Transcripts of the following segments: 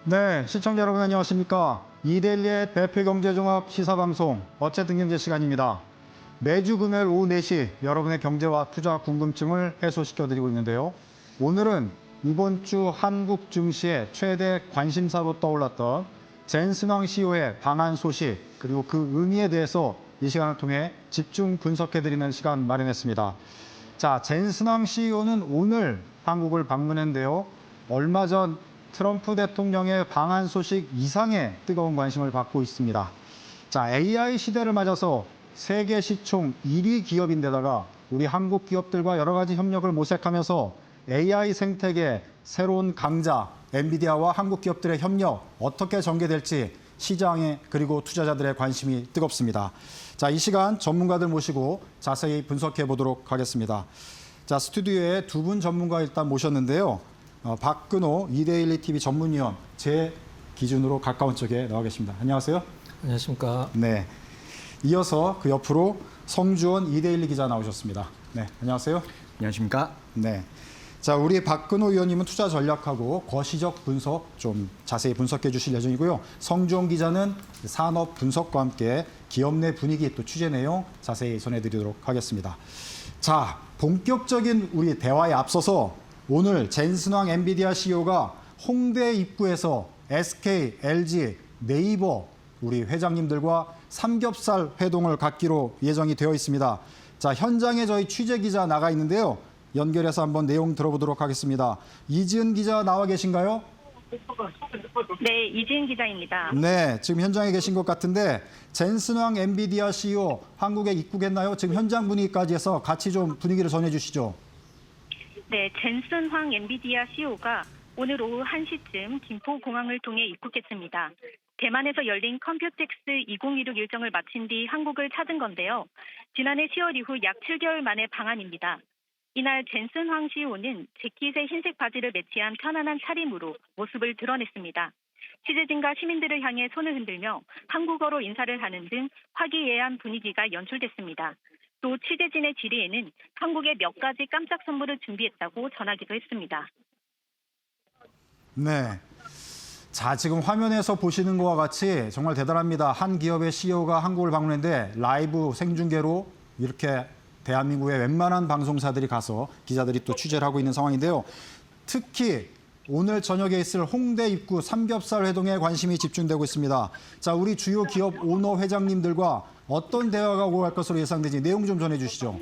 네, 시청자 여러분 안녕하십니까? 이데일리의 대표 경제종합 시사방송 어쨌든 경제 시간입니다. 매주 금요일 오후 4시 여러분의 경제와 투자 궁금증을 해소시켜드리고 있는데요. 오늘은 이번 주 한국 증시의 최대 관심사로 떠올랐던 젠슨왕 CEO의 방한 소식 그리고 그 의미에 대해서 이 시간을 통해 집중 분석해드리는 시간 마련했습니다. 자, 젠슨왕 CEO는 오늘 한국을 방문했는데요. 얼마 전 트럼프 대통령의 방한 소식 이상의 뜨거운 관심을 받고 있습니다. 자, AI 시대를 맞아서 세계 시총 1위 기업인데다가 우리 한국 기업들과 여러 가지 협력을 모색하면서 AI 생태계 새로운 강자 엔비디아와 한국 기업들의 협력 어떻게 전개될지 시장에 그리고 투자자들의 관심이 뜨겁습니다. 자, 이 시간 전문가들 모시고 자세히 분석해 보도록 하겠습니다. 자, 스튜디오에 두 분 전문가 일단 모셨는데요. 박근호 이데일리 TV 전문위원 제 기준으로 가까운 쪽에 나와 계십니다. 안녕하세요. 안녕하십니까. 네. 이어서 그 옆으로 성주원 이데일리 기자 나오셨습니다. 네, 안녕하세요. 안녕하십니까. 네. 자, 우리 박근호 의원님은 투자 전략하고 거시적 분석 좀 자세히 분석해 주실 예정이고요. 성주원 기자는 산업 분석과 함께 기업 내 분위기 또 취재 내용 자세히 전해드리도록 하겠습니다. 자, 본격적인 우리 대화에 앞서서 오늘 젠슨왕 엔비디아 CEO가 홍대 입구에서 SK, LG, 네이버 우리 회장님들과 삼겹살 회동을 갖기로 예정이 되어 있습니다. 자, 현장에 저희 취재 기자 나가 있는데요. 연결해서 한번 내용 들어보도록 하겠습니다. 이지은 기자 나와 계신가요? 네, 이지은 기자입니다. 네, 지금 현장에 계신 것 같은데 젠슨왕 엔비디아 CEO 한국에 입국했나요? 지금 현장 분위기까지 해서 같이 좀 분위기를 전해주시죠. 네, 젠슨 황 엔비디아 CEO가 오늘 오후 1시쯤 김포공항을 통해 입국했습니다. 대만에서 열린 컴퓨텍스 2016 일정을 마친 뒤 한국을 찾은 건데요. 지난해 10월 이후 약 7개월 만의 방한입니다. 이날 젠슨 황 CEO는 재킷에 흰색 바지를 매치한 편안한 차림으로 모습을 드러냈습니다. 취재진과 시민들을 향해 손을 흔들며 한국어로 인사를 하는 등 화기애애한 분위기가 연출됐습니다. 또 취재진의 질의에는 한국에 몇 가지 깜짝 선물을 준비했다고 전하기도 했습니다. 네. 자, 지금 화면에서 보시는 것과 같이 정말 대단합니다. 한 기업의 CEO가 한국을 방문했는데 라이브 생중계로 이렇게 대한민국의 웬만한 방송사들이 가서 기자들이 또 취재를 하고 있는 상황인데요. 특히 오늘 저녁에 있을 홍대 입구 삼겹살 회동에 관심이 집중되고 있습니다. 자, 우리 주요 기업 오너 회장님들과 어떤 대화가 오고 갈 것으로 예상되지 내용 좀 전해주시죠.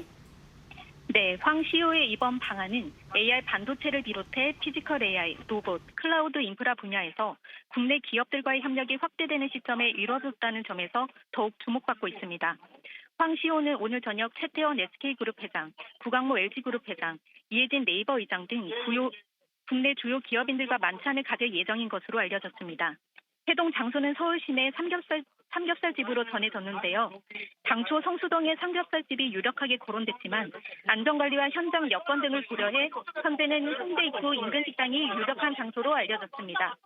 네, 황 CEO의 이번 방안은 AI 반도체를 비롯해 피지컬 AI, 로봇, 클라우드 인프라 분야에서 국내 기업들과의 협력이 확대되는 시점에 이뤄졌다는 점에서 더욱 주목받고 있습니다. 황 CEO는 오늘 저녁 최태원 SK그룹 회장, 구광모 LG그룹 회장, 이해진 네이버 의장 등 국내 주요 기업인들과 만찬을 가질 예정인 것으로 알려졌습니다. 회동 장소는 서울 시내 삼겹살집으로 전해졌는데요. 당초 성수동의 삼겹살집이 유력하게 거론됐지만 안전관리와 현장 여건 등을 고려해 현재는 홍대 입구 인근 식당이 유력한 장소로 알려졌습니다.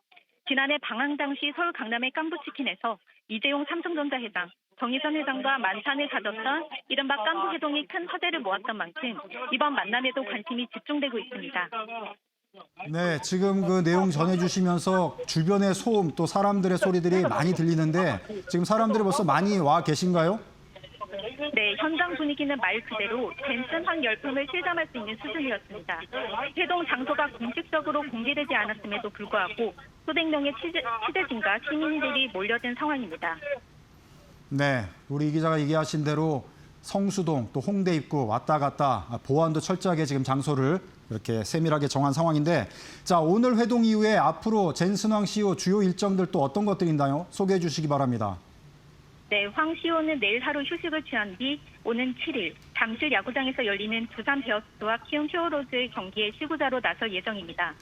지난해 방한 당시 서울 강남의 깐부치킨에서 이재용 삼성전자 회장, 정의선 회장과 만찬을 가졌던 이른바 깐부 회동이 큰 화제를 모았던 만큼 이번 만남에도 관심이 집중되고 있습니다. 네, 지금 그 내용 전해주시면서 주변의 소음 또 사람들의 소리들이 많이 들리는데 지금 사람들이 벌써 많이 와 계신가요? 네, 현장 분위기는 말 그대로 젠슨 황 열풍을 실감할 수 있는 수준이었습니다. 회동 장소가 공식적으로 공개되지 않았음에도 불구하고 수백 명의 취재진과 시민들이 몰려든 상황입니다. 네, 우리 이 기자가 얘기하신 대로 성수동 또 홍대 입구 왔다 갔다 보안도 철저하게 지금 장소를 이렇게 세밀하게 정한 상황인데 자, 오늘 회동 이후에 앞으로 젠슨왕 CEO 주요 일정들 또 어떤 것들이 있나요? 소개해 주시기 바랍니다. 네, 황 CEO는 내일 하루 휴식을 취한 뒤 오는 7일 잠실 야구장에서 열리는 두산 베어스와 키움 히어로즈의 경기에 시구자로 나설 예정입니다.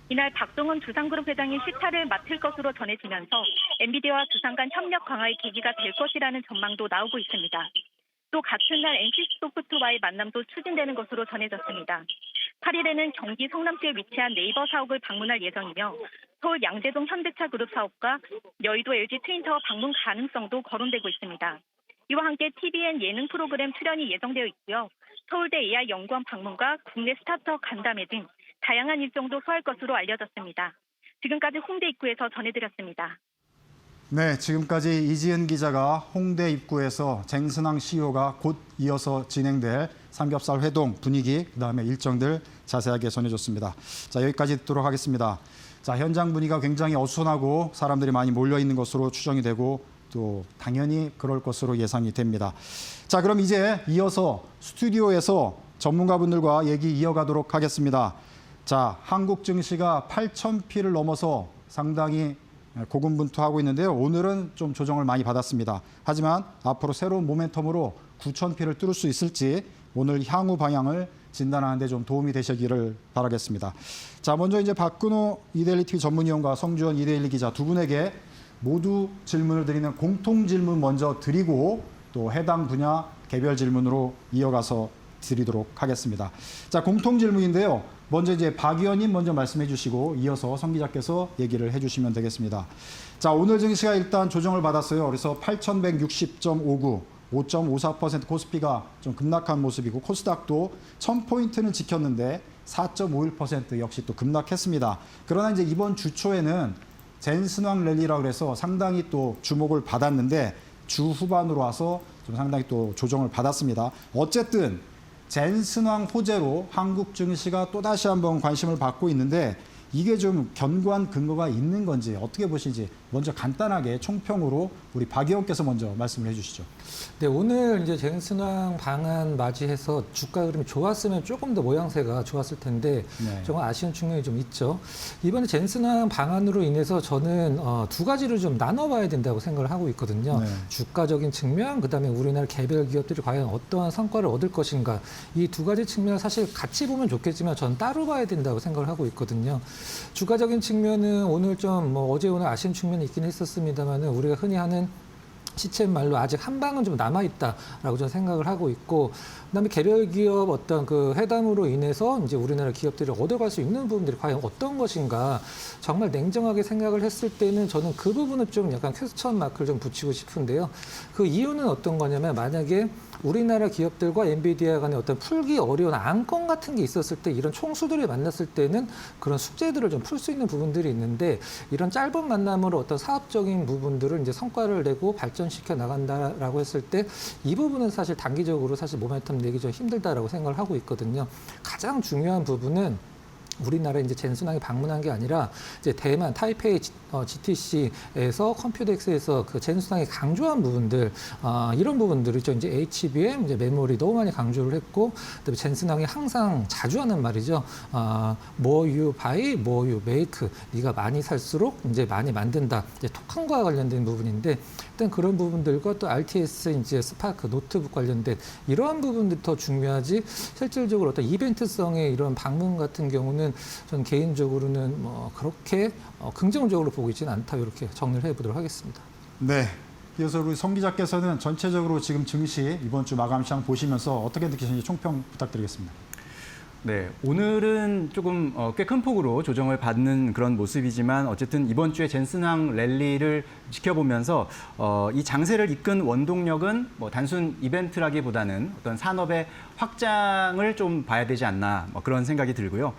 이날 박종원 두산그룹 회장이 식사를 맡을 것으로 전해지면서 엔비디아와 두산 간 협력 강화의 계기가 될 것이라는 전망도 나오고 있습니다. 또 같은 날 NC소프트와의 만남도 추진되는 것으로 전해졌습니다. 8일에는 경기 성남시에 위치한 네이버 사옥을 방문할 예정이며 서울 양재동 현대차 그룹 사옥과 여의도 LG 트윈타워 방문 가능성도 거론되고 있습니다. 이와 함께 TVN 예능 프로그램 출연이 예정되어 있고요. 서울대 AI 연구원 방문과 국내 스타트업 간담회 등 다양한 일정도 소화할 것으로 알려졌습니다. 지금까지 홍대 입구에서 전해드렸습니다. 네, 지금까지 이지은 기자가 홍대 입구에서 젠슨왕 CEO가 곧 이어서 진행될 삼겹살 회동 분위기, 그다음에 일정들 자세하게 전해줬습니다. 자, 여기까지 듣도록 하겠습니다. 자, 현장 분위기가 굉장히 어수선하고 사람들이 많이 몰려 있는 것으로 추정이 되고 또 당연히 그럴 것으로 예상이 됩니다. 자, 그럼 이제 이어서 스튜디오에서 전문가분들과 얘기 이어가도록 하겠습니다. 자, 한국 증시가 8,000피를 넘어서 상당히 고군분투하고 있는데요. 오늘은 좀 조정을 많이 받았습니다. 하지만 앞으로 새로운 모멘텀으로 9,000피를 뚫을 수 있을지 오늘 향후 방향을 진단하는 데 좀 도움이 되시기를 바라겠습니다. 자, 먼저 이제 박근호 이데일리 TV 전문위원과 성주원 이데일리 기자 두 분에게 모두 질문을 드리는 공통 질문 먼저 드리고 또 해당 분야 개별 질문으로 이어가서 드리도록 하겠습니다. 자, 공통 질문인데요. 먼저 이제 박 의원님 먼저 말씀해 주시고 이어서 성 기자께서 얘기를 해 주시면 되겠습니다. 자, 오늘 증시가 일단 조정을 받았어요. 그래서 8,160.59, 5.54% 코스피가 좀 급락한 모습이고 코스닥도 1,000포인트는 지켰는데 4.51% 역시 또 급락했습니다. 그러나 이제 이번 주 초에는 젠슨왕 랠리라고 해서 상당히 또 주목을 받았는데 주 후반으로 와서 좀 상당히 또 조정을 받았습니다. 어쨌든 젠슨왕 호재로 한국 증시가 또다시 한번 관심을 받고 있는데 이게 좀 견고한 근거가 있는 건지 어떻게 보시는지 먼저 간단하게 총평으로 우리 박 의원께서 먼저 말씀을 해주시죠. 네, 오늘 이제 젠슨왕 방안 맞이해서 주가 흐름이 좋았으면 조금 더 모양새가 좋았을 텐데 네. 조금 아쉬운 측면이 좀 있죠. 이번에 젠슨왕 방안으로 인해서 저는 두 가지를 좀 나눠봐야 된다고 생각을 하고 있거든요. 네. 주가적인 측면, 그다음에 우리나라 개별 기업들이 과연 어떠한 성과를 얻을 것인가. 이 두 가지 측면을 사실 같이 보면 좋겠지만 저는 따로 봐야 된다고 생각을 하고 있거든요. 주가적인 측면은 오늘 좀 어제 오늘 아쉬운 측면이 있긴 했었습니다만은 우리가 흔히 하는 시쳇말로 아직 한 방은 좀 남아있다라고 저는 생각을 하고 있고, 그다음에 개별 기업 어떤 그 회담으로 인해서 이제 우리나라 기업들이 얻어갈 수 있는 부분들이 과연 어떤 것인가 정말 냉정하게 생각을 했을 때는 저는 그 부분을 좀 약간 퀘스천 마크를 좀 붙이고 싶은데요. 그 이유는 어떤 거냐면 만약에 우리나라 기업들과 엔비디아 간의 어떤 풀기 어려운 안건 같은 게 있었을 때 이런 총수들이 만났을 때는 그런 숙제들을 좀 풀 수 있는 부분들이 있는데 이런 짧은 만남으로 어떤 사업적인 부분들을 이제 성과를 내고 발전시켜 나간다라고 했을 때 이 부분은 사실 단기적으로 사실 모멘텀 내기 좀 힘들다라고 생각을 하고 있거든요. 가장 중요한 부분은 우리나라 이제 젠슨왕이 방문한 게 아니라 이제 대만 타이페이 GTC에서 컴퓨텍스에서 그 젠슨왕이 강조한 부분들 이런 부분들이죠. 이제 HBM 이제 메모리 너무 많이 강조를 했고, 그다음에 젠슨왕이 항상 자주 하는 말이죠. more you buy, more you make. 네가 많이 살수록 이제 많이 만든다. 이제 토큰과 관련된 부분인데 일단 그런 부분들과 또 RTS 이제 스파크 노트북 관련된 이러한 부분들이 더 중요하지. 실질적으로 어떤 이벤트성의 이런 방문 같은 경우는 저는 개인적으로는 그렇게 긍정적으로 보고 있지는 않다, 이렇게 정리를 해보도록 하겠습니다. 네. 그래서 우리 성 기자께서는 전체적으로 지금 증시 이번 주 마감 시장 보시면서 어떻게 느끼시는지 총평 부탁드리겠습니다. 네, 오늘은 조금 꽤 큰 폭으로 조정을 받는 그런 모습이지만 어쨌든 이번 주에 젠슨왕 랠리를 지켜보면서 이 장세를 이끈 원동력은 뭐 단순 이벤트라기보다는 어떤 산업의 확장을 좀 봐야 되지 않나 그런 생각이 들고요.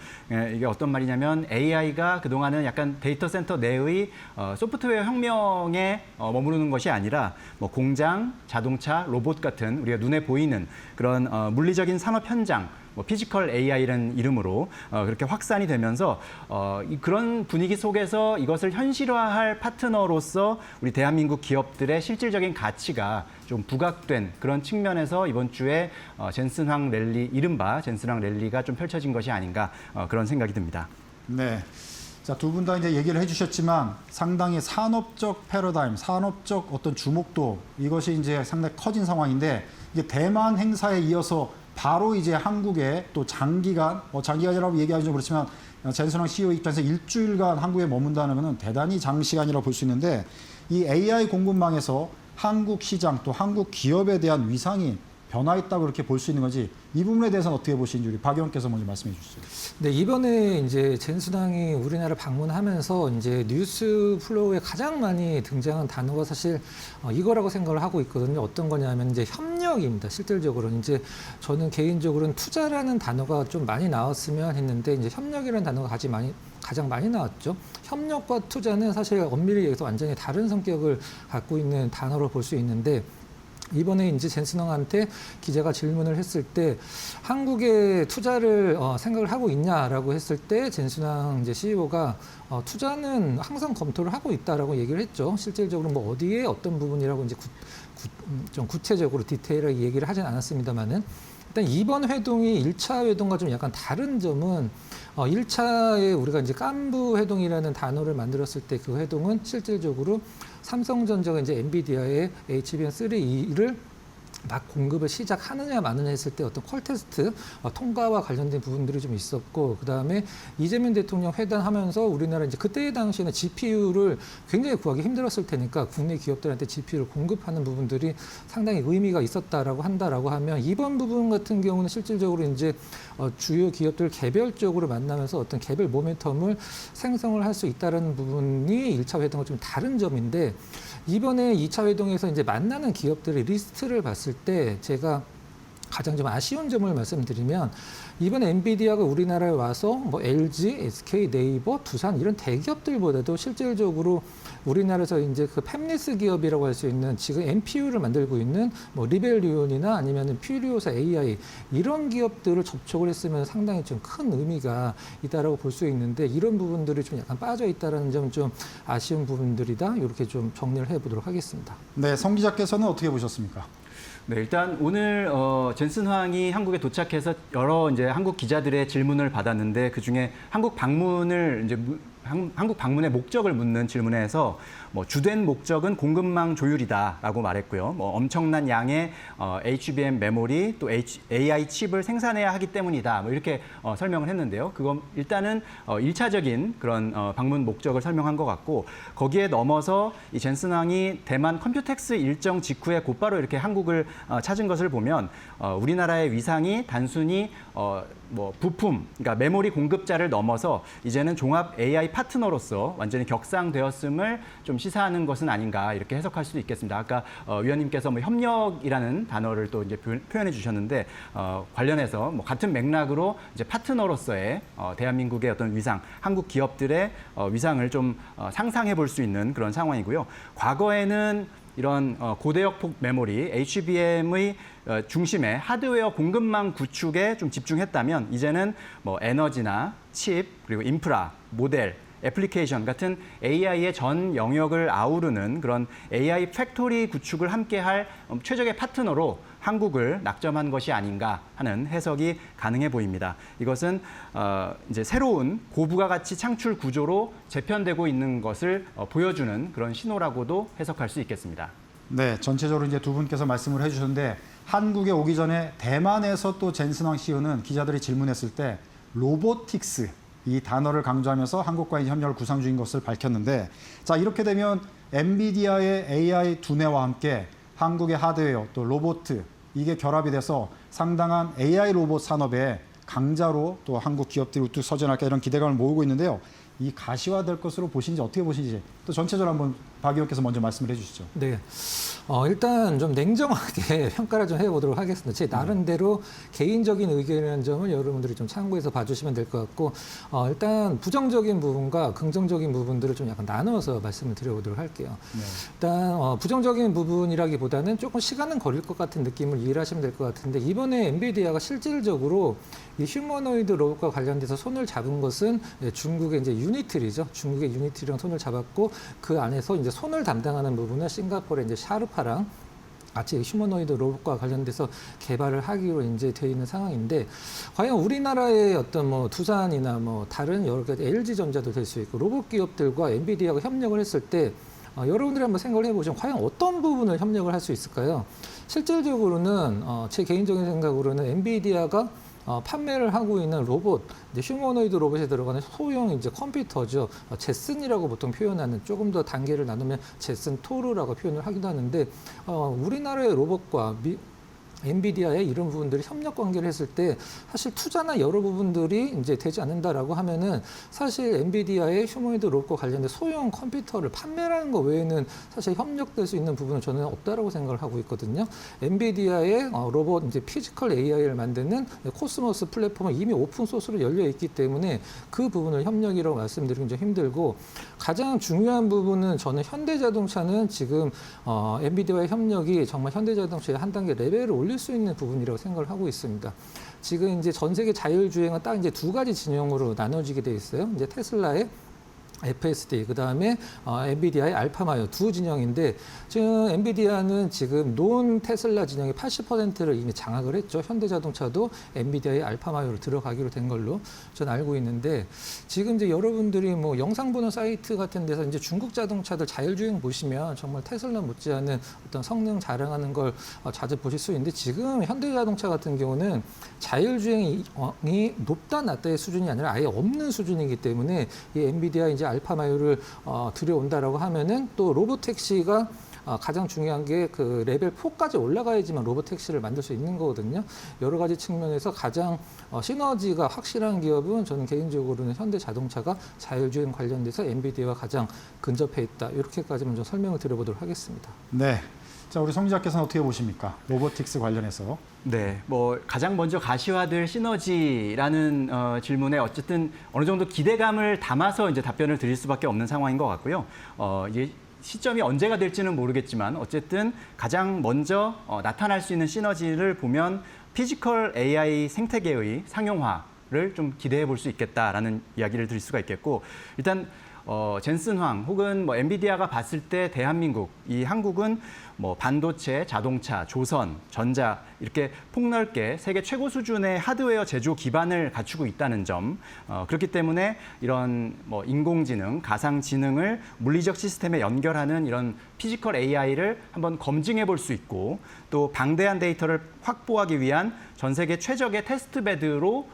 이게 어떤 말이냐면 AI가 그동안은 약간 데이터 센터 내의 소프트웨어 혁명에 머무르는 것이 아니라 뭐 공장, 자동차, 로봇 같은 우리가 눈에 보이는 그런 물리적인 산업 현장, 뭐 피지컬 AI라는 이름으로 그렇게 확산이 되면서 그런 분위기 속에서 이것을 현실화할 파트너로서 우리 대한민국 기업들의 실질적인 가치가 좀 부각된 그런 측면에서 이번 주에 젠슨왕 랠리, 이른바 젠슨왕 랠리가 좀 펼쳐진 것이 아닌가 그런 생각이 듭니다. 네. 자, 두 분 다 이제 얘기를 해주셨지만 상당히 산업적 패러다임, 산업적 어떤 주목도 이것이 이제 상당히 커진 상황인데 이게 대만 행사에 이어서 바로 이제 한국에 또 장기간, 장기간이라고 얘기하기 좀 그렇지만 젠슨왕 CEO 입장에서 일주일간 한국에 머문다는 것은 대단히 장시간이라고 볼 수 있는데 이 AI 공급망에서 한국 시장 또 한국 기업에 대한 위상이 변화했다고 그렇게 볼 수 있는 건지 이 부분에 대해서는 어떻게 보시는지 우리 박 의원께서 먼저 말씀해 주시죠. 네, 이번에 이제 젠순왕이 우리나라 방문하면서 이제 뉴스 플로우에 가장 많이 등장한 단어가 사실 이거라고 생각을 하고 있거든요. 어떤 거냐면 이제 협력입니다. 실질적으로 이제 저는 개인적으로는 투자라는 단어가 좀 많이 나왔으면 했는데 이제 협력이라는 단어가 가장 많이 나왔죠. 협력과 투자는 사실 엄밀히 얘기해서 완전히 다른 성격을 갖고 있는 단어로 볼 수 있는데 이번에 이제 젠슨왕한테 기자가 질문을 했을 때 한국에 투자를 생각을 하고 있냐라고 했을 때 젠슨왕 이제 CEO가 투자는 항상 검토를 하고 있다라고 얘기를 했죠. 실질적으로 뭐 어디에 어떤 부분이라고 이제 좀 구체적으로 디테일하게 얘기를 하진 않았습니다만은 일단 이번 회동이 1차 회동과 좀 약간 다른 점은 1차에 우리가 이제 깐부 회동이라는 단어를 만들었을 때 그 회동은 실질적으로 삼성전자가 이제 엔비디아의 HBM3E를 막 공급을 시작하느냐 마느냐 했을 때 어떤 퀄 테스트 통과와 관련된 부분들이 좀 있었고 그다음에 이재명 대통령 회담하면서 우리나라 이제 그때 당시에는 GPU를 굉장히 구하기 힘들었을 테니까 국내 기업들한테 GPU를 공급하는 부분들이 상당히 의미가 있었다라고 한다라고 하면 이번 부분 같은 경우는 실질적으로 이제 주요 기업들 개별적으로 만나면서 어떤 개별 모멘텀을 생성을 할 수 있다는 부분이 1차 회동과 좀 다른 점인데 이번에 2차 회동에서 이제 만나는 기업들의 리스트를 봤을 때 제가 가장 좀 아쉬운 점을 말씀드리면 이번 엔비디아가 우리나라에 와서 뭐 LG, SK, 네이버, 두산 이런 대기업들보다도 실질적으로 우리나라에서 이제 그 팹리스 기업이라고 할 수 있는 지금 NPU를 만들고 있는 뭐 리벨리온이나 아니면 퓨리오사 AI 이런 기업들을 접촉을 했으면 상당히 좀 큰 의미가 있다라고 볼 수 있는데 이런 부분들이 좀 약간 빠져 있다라는 점 좀 아쉬운 부분들이다 이렇게 좀 정리를 해보도록 하겠습니다. 네, 성 기자께서는 어떻게 보셨습니까? 네, 일단 오늘 젠슨 황이 한국에 도착해서 여러 이제 한국 기자들의 질문을 받았는데 그 중에 한국 방문을 이제 한국 방문의 목적을 묻는 질문에서 뭐 주된 목적은 공급망 조율이다라고 말했고요. 뭐 엄청난 양의 HBM 메모리 또 AI 칩을 생산해야 하기 때문이다. 뭐 이렇게 설명을 했는데요. 그건 일단은 1차적인 그런 방문 목적을 설명한 것 같고 거기에 넘어서 이 젠슨 황이 대만 컴퓨텍스 일정 직후에 곧바로 이렇게 한국을 찾은 것을 보면 우리나라의 위상이 단순히 뭐 부품, 그러니까 메모리 공급자를 넘어서 이제는 종합 AI 파트너로서 완전히 격상되었음을 좀 시사하는 것은 아닌가 이렇게 해석할 수도 있겠습니다. 아까 위원님께서 뭐 협력이라는 단어를 또 이제 표현해 주셨는데 관련해서 뭐 같은 맥락으로 이제 파트너로서의 대한민국의 어떤 위상, 한국 기업들의 위상을 좀 상상해 볼 수 있는 그런 상황이고요. 과거에는 이런 고대역폭 메모리, HBM의 중심에 하드웨어 공급망 구축에 좀 집중했다면 이제는 뭐 에너지나 칩, 그리고 인프라, 모델, 애플리케이션 같은 AI의 전 영역을 아우르는 그런 AI 팩토리 구축을 함께할 최적의 파트너로 한국을 낙점한 것이 아닌가 하는 해석이 가능해 보입니다. 이것은 이제 새로운 고부가 가치 창출 구조로 재편되고 있는 것을 보여주는 그런 신호라고도 해석할 수 있겠습니다. 네, 전체적으로 이제 두 분께서 말씀을 해주셨는데 한국에 오기 전에 대만에서 또 젠슨왕 CEO는 기자들이 질문했을 때 로보틱스 이 단어를 강조하면서 한국과의 협력을 구상 중인 것을 밝혔는데 자 이렇게 되면 엔비디아의 AI 두뇌와 함께 한국의 하드웨어 또 로봇 이게 결합이 돼서 상당한 AI 로봇 산업의 강자로 또 한국 기업들이 우뚝 서전할까 이런 기대감을 모으고 있는데요. 이 가시화될 것으로 보시는지 어떻게 보시는지 또 전체적으로 한번 박 의원께서 먼저 말씀을 해주시죠. 네. 일단 좀 냉정하게 평가를 좀 해보도록 하겠습니다. 제 나름대로 개인적인 의견이라는 점을 여러분들이 좀 참고해서 봐주시면 될 것 같고, 일단 부정적인 부분과 긍정적인 부분들을 좀 약간 나눠서 말씀을 드려보도록 할게요. 네. 일단 부정적인 부분이라기보다는 조금 시간은 걸릴 것 같은 느낌을 이해를 하시면 될 것 같은데 이번에 엔비디아가 실질적으로 이 휴머노이드 로봇과 관련돼서 손을 잡은 것은 중국의 이제 유니트리죠. 중국의 유니트리랑 손을 잡았고 그 안에서 이제 손을 담당하는 부분은 싱가포르의 이제 샤르파랑 같이 휴머노이드 로봇과 관련돼서 개발을 하기로 이제 되어 있는 상황인데 과연 우리나라의 어떤 뭐 두산이나 뭐 다른 여러 가지 LG전자도 될 수 있고 로봇 기업들과 엔비디아가 협력을 했을 때 여러분들이 한번 생각을 해보시면 과연 어떤 부분을 협력을 할 수 있을까요? 실질적으로는 제 개인적인 생각으로는 엔비디아가 판매를 하고 있는 로봇, 이제 휴머노이드 로봇에 들어가는 소형 이제 컴퓨터죠. 제슨이라고 보통 표현하는 조금 더 단계를 나누면 제슨 토르라고 표현을 하기도 하는데 우리나라의 로봇과 엔비디아의 이런 부분들이 협력 관계를 했을 때 사실 투자나 여러 부분들이 이제 되지 않는다라고 하면은 사실 엔비디아의 휴머노이드 로봇과 관련된 소형 컴퓨터를 판매하는 것 외에는 사실 협력될 수 있는 부분은 저는 없다라고 생각을 하고 있거든요. 엔비디아의 로봇 이제 피지컬 AI를 만드는 코스모스 플랫폼은 이미 오픈 소스로 열려 있기 때문에 그 부분을 협력이라고 말씀드리기 좀 힘들고 가장 중요한 부분은 저는 현대자동차는 지금 엔비디아의 협력이 정말 현대자동차의 한 단계 레벨을 올릴 수 있는 부분이라고 생각을 하고 있습니다. 지금 이제 전 세계 자율주행은 딱 이제 두 가지 진영으로 나눠지게 돼 있어요. 이제 테슬라의 FSD, 그 다음에 엔비디아의 알파마요 두 진영인데 지금 엔비디아는 지금 논 테슬라 진영의 80%를 이미 장악을 했죠. 현대자동차도 엔비디아의 알파마요로 들어가기로 된 걸로 저는 알고 있는데 지금 이제 여러분들이 뭐 영상 보는 사이트 같은 데서 이제 중국 자동차들 자율주행 보시면 정말 테슬라 못지않은 어떤 성능 자랑하는 걸 자주 보실 수 있는데 지금 현대자동차 같은 경우는 자율주행이 높다 낮다의 수준이 아니라 아예 없는 수준이기 때문에 이 엔비디아 이제 알파마요를 들여온다라고 하면은 또 로보택시가 가장 중요한 게 그 레벨 4까지 올라가야지만 로보택시를 만들 수 있는 거거든요. 여러 가지 측면에서 가장 시너지가 확실한 기업은 저는 개인적으로는 현대자동차가 자율주행 관련돼서 엔비디아와 가장 근접해 있다. 이렇게까지만 좀 설명을 드려보도록 하겠습니다. 네. 자, 우리 성 기자께서는 어떻게 보십니까? 로보틱스 관련해서. 네, 뭐 가장 먼저 가시화될 시너지라는 질문에 어쨌든 어느 정도 기대감을 담아서 이제 답변을 드릴 수밖에 없는 상황인 것 같고요. 이제 시점이 언제가 될지는 모르겠지만 어쨌든 가장 먼저 나타날 수 있는 시너지를 보면 피지컬 AI 생태계의 상용화를 좀 기대해 볼 수 있겠다라는 이야기를 드릴 수가 있겠고 일단 젠슨 황 혹은 뭐 엔비디아가 봤을 때 대한민국, 이 한국은 뭐 반도체, 자동차, 조선, 전자 이렇게 폭넓게 세계 최고 수준의 하드웨어 제조 기반을 갖추고 있다는 점, 그렇기 때문에 이런 뭐 인공지능, 가상지능을 물리적 시스템에 연결하는 이런 피지컬 AI를 한번 검증해 볼 수 있고 또 방대한 데이터를 확보하기 위한 전 세계 최적의 테스트베드로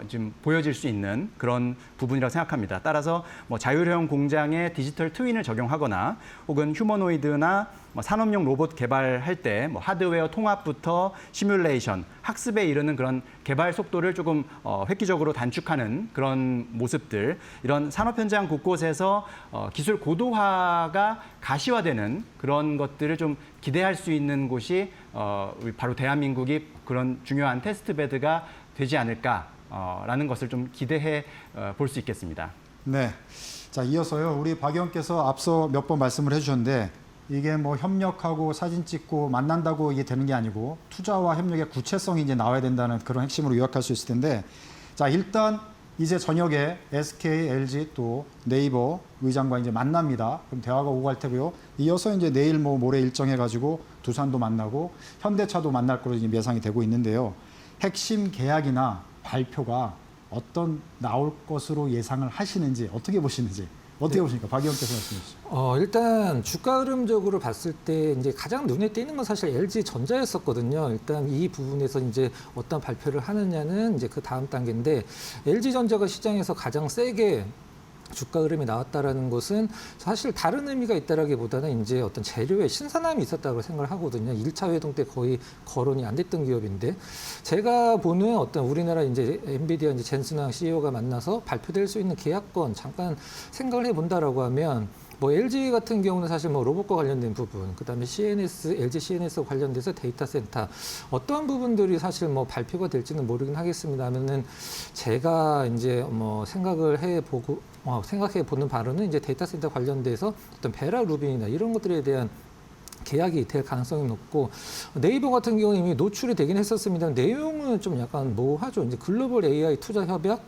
지금 보여질 수 있는 그런 부분이라고 생각합니다. 따라서 뭐 자율형 공장에 디지털 트윈을 적용하거나 혹은 휴머노이드나 뭐 산업용 로봇 개발할 때 뭐 하드웨어 통합부터 시뮬레이션, 학습에 이르는 그런 개발 속도를 조금 획기적으로 단축하는 그런 모습들, 이런 산업 현장 곳곳에서 기술 고도화가 가시화되는 그런 것들을 좀 기대할 수 있는 곳이 바로 대한민국이 그런 중요한 테스트베드가 되지 않을까라는 것을 좀 기대해 볼 수 있겠습니다. 네. 자, 이어서요. 우리 박 의원께서 앞서 몇 번 말씀을 해주셨는데 이게 뭐 협력하고 사진 찍고 만난다고 이게 되는 게 아니고 투자와 협력의 구체성이 이제 나와야 된다는 그런 핵심으로 요약할 수 있을 텐데 자, 일단 이제 저녁에 SK, LG 또 네이버 의장과 이제 만납니다. 그럼 대화가 오고 갈 테고요. 이어서 이제 내일 뭐 모레 일정해가지고 두산도 만나고 현대차도 만날 거로 지금 예상이 되고 있는데요. 핵심 계약이나 발표가 어떤 나올 것으로 예상을 하시는지 어떻게 보시는지 어떻게 보십니까? 박 의원께서 말씀해 주시죠. 일단 주가 흐름적으로 봤을 때 이제 가장 눈에 띄는 건 사실 LG 전자였었거든요. 일단 이 부분에서 이제 어떤 발표를 하느냐는 이제 그 다음 단계인데 LG 전자가 시장에서 가장 세게 주가 흐름이 나왔다라는 것은 사실 다른 의미가 있다라기보다는 이제 어떤 재료의 신선함이 있었다고 생각을 하거든요. 1차 회동 때 거의 거론이 안 됐던 기업인데 제가 보는 어떤 우리나라 이제 엔비디아 이제 젠슨 황 CEO가 만나서 발표될 수 있는 계약권 잠깐 생각을 해본다라고 하면 뭐 LG 같은 경우는 사실 뭐 로봇과 관련된 부분, 그다음에 CNS, LG CNS 관련돼서 데이터 센터 어떠한 부분들이 사실 뭐 발표가 될지는 모르긴 하겠습니다만은 제가 이제 뭐 생각해 보는 바로는 이제 데이터 센터 관련돼서 어떤 베라 루빈이나 이런 것들에 대한 계약이 될 가능성이 높고 네이버 같은 경우는 이미 노출이 되긴 했었습니다. 내용은 좀 약간 모호하죠. 이제 글로벌 AI 투자 협약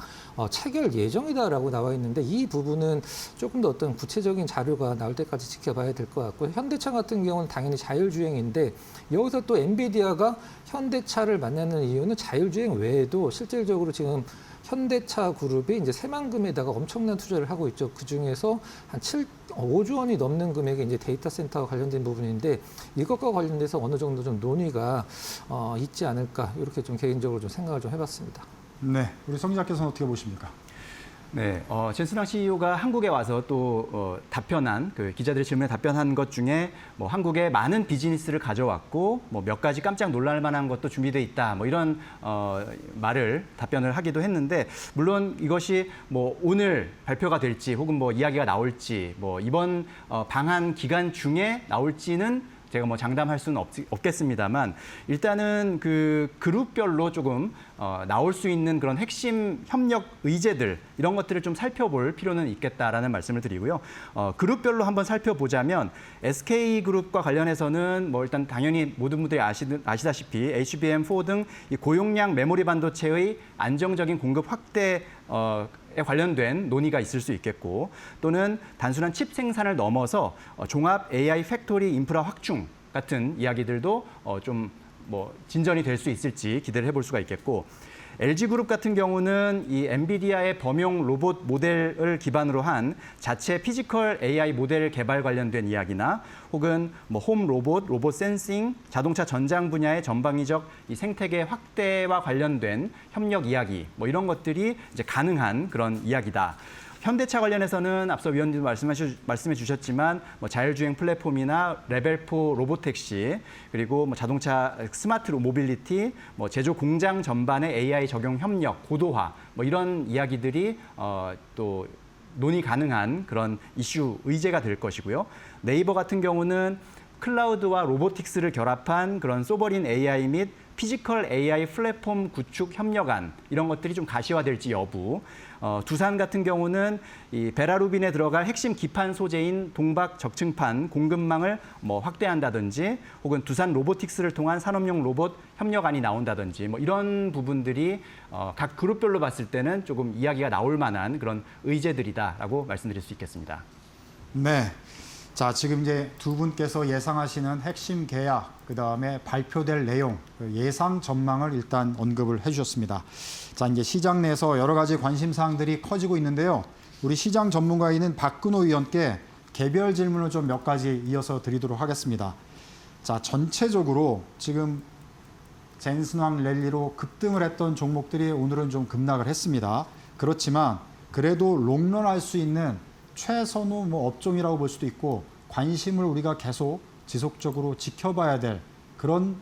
체결 예정이다라고 나와 있는데 이 부분은 조금 더 어떤 구체적인 자료가 나올 때까지 지켜봐야 될 것 같고 현대차 같은 경우는 당연히 자율주행인데 여기서 또 엔비디아가 현대차를 만나는 이유는 자율주행 외에도 실질적으로 지금 현대차 그룹이 이제 새만금에다가 엄청난 투자를 하고 있죠. 그 중에서 한 5조 원이 넘는 금액이 이제 데이터 센터와 관련된 부분인데 이것과 관련돼서 어느 정도 좀 논의가 있지 않을까 이렇게 좀 개인적으로 좀 생각을 좀 해봤습니다. 네, 우리 성 기자께서는 어떻게 보십니까? 네, 젠스랑 CEO가 한국에 와서 또 답변한 그 기자들의 질문에 답변한 것 중에 뭐 한국에 많은 비즈니스를 가져왔고 뭐 몇 가지 깜짝 놀랄 만한 것도 준비돼 있다. 뭐 이런 답변을 하기도 했는데 물론 이것이 뭐 오늘 발표가 될지 혹은 뭐 이야기가 나올지 뭐 이번 방한 기간 중에 나올지는 제가 뭐 장담할 수는 없겠습니다만 일단은 그 그룹별로 조금 나올 수 있는 그런 핵심 협력 의제들 이런 것들을 좀 살펴볼 필요는 있겠다라는 말씀을 드리고요. 그룹별로 한번 살펴보자면 SK그룹과 관련해서는 뭐 일단 당연히 모든 분들이 아시다시피 HBM4 등 이 고용량 메모리 반도체의 안정적인 공급 확대 에 관련된 논의가 있을 수 있겠고 또는 단순한 칩 생산을 넘어서 종합 AI 팩토리 인프라 확충 같은 이야기들도 좀 뭐 진전이 될 수 있을지 기대를 해볼 수가 있겠고 LG그룹 같은 경우는 이 엔비디아의 범용 로봇 모델을 기반으로 한 자체 피지컬 AI 모델 개발 관련된 이야기나 혹은 뭐 홈 로봇, 로봇 센싱, 자동차 전장 분야의 전방위적 이 생태계 확대와 관련된 협력 이야기 뭐 이런 것들이 이제 가능한 그런 이야기다. 현대차 관련해서는 앞서 위원님도 말씀해 주셨지만 뭐 자율주행 플랫폼이나 레벨4 로보택시 그리고 뭐 자동차 스마트 모빌리티, 뭐 제조 공장 전반의 AI 적용 협력, 고도화 뭐 이런 이야기들이 또 논의 가능한 그런 이슈 의제가 될 것이고요. 네이버 같은 경우는 클라우드와 로보틱스를 결합한 그런 소버린 AI 및 피지컬 AI 플랫폼 구축 협력안 이런 것들이 좀 가시화될지 여부. 두산 같은 경우는 이 베라루빈에 들어갈 핵심 기판 소재인 동박 적층판 공급망을 뭐 확대한다든지 혹은 두산 로보틱스를 통한 산업용 로봇 협력안이 나온다든지 뭐 이런 부분들이 각 그룹별로 봤을 때는 조금 이야기가 나올 만한 그런 의제들이다라고 말씀드릴 수 있겠습니다. 네. 자, 지금 이제 두 분께서 예상하시는 핵심 계약, 그다음에 발표될 내용, 예상 전망을 일단 언급을 해주셨습니다. 자, 이제 시장 내에서 여러 가지 관심 사항들이 커지고 있는데요. 우리 시장 전문가인 박근호 의원께 개별 질문을 좀 몇 가지 이어서 드리도록 하겠습니다. 자, 전체적으로 지금 젠슨왕 랠리로 급등을 했던 종목들이 오늘은 좀 급락을 했습니다. 그렇지만 그래도 롱런할 수 있는 최선호 뭐 업종이라고 볼 수도 있고 관심을 우리가 계속 지속적으로 지켜봐야 될 그런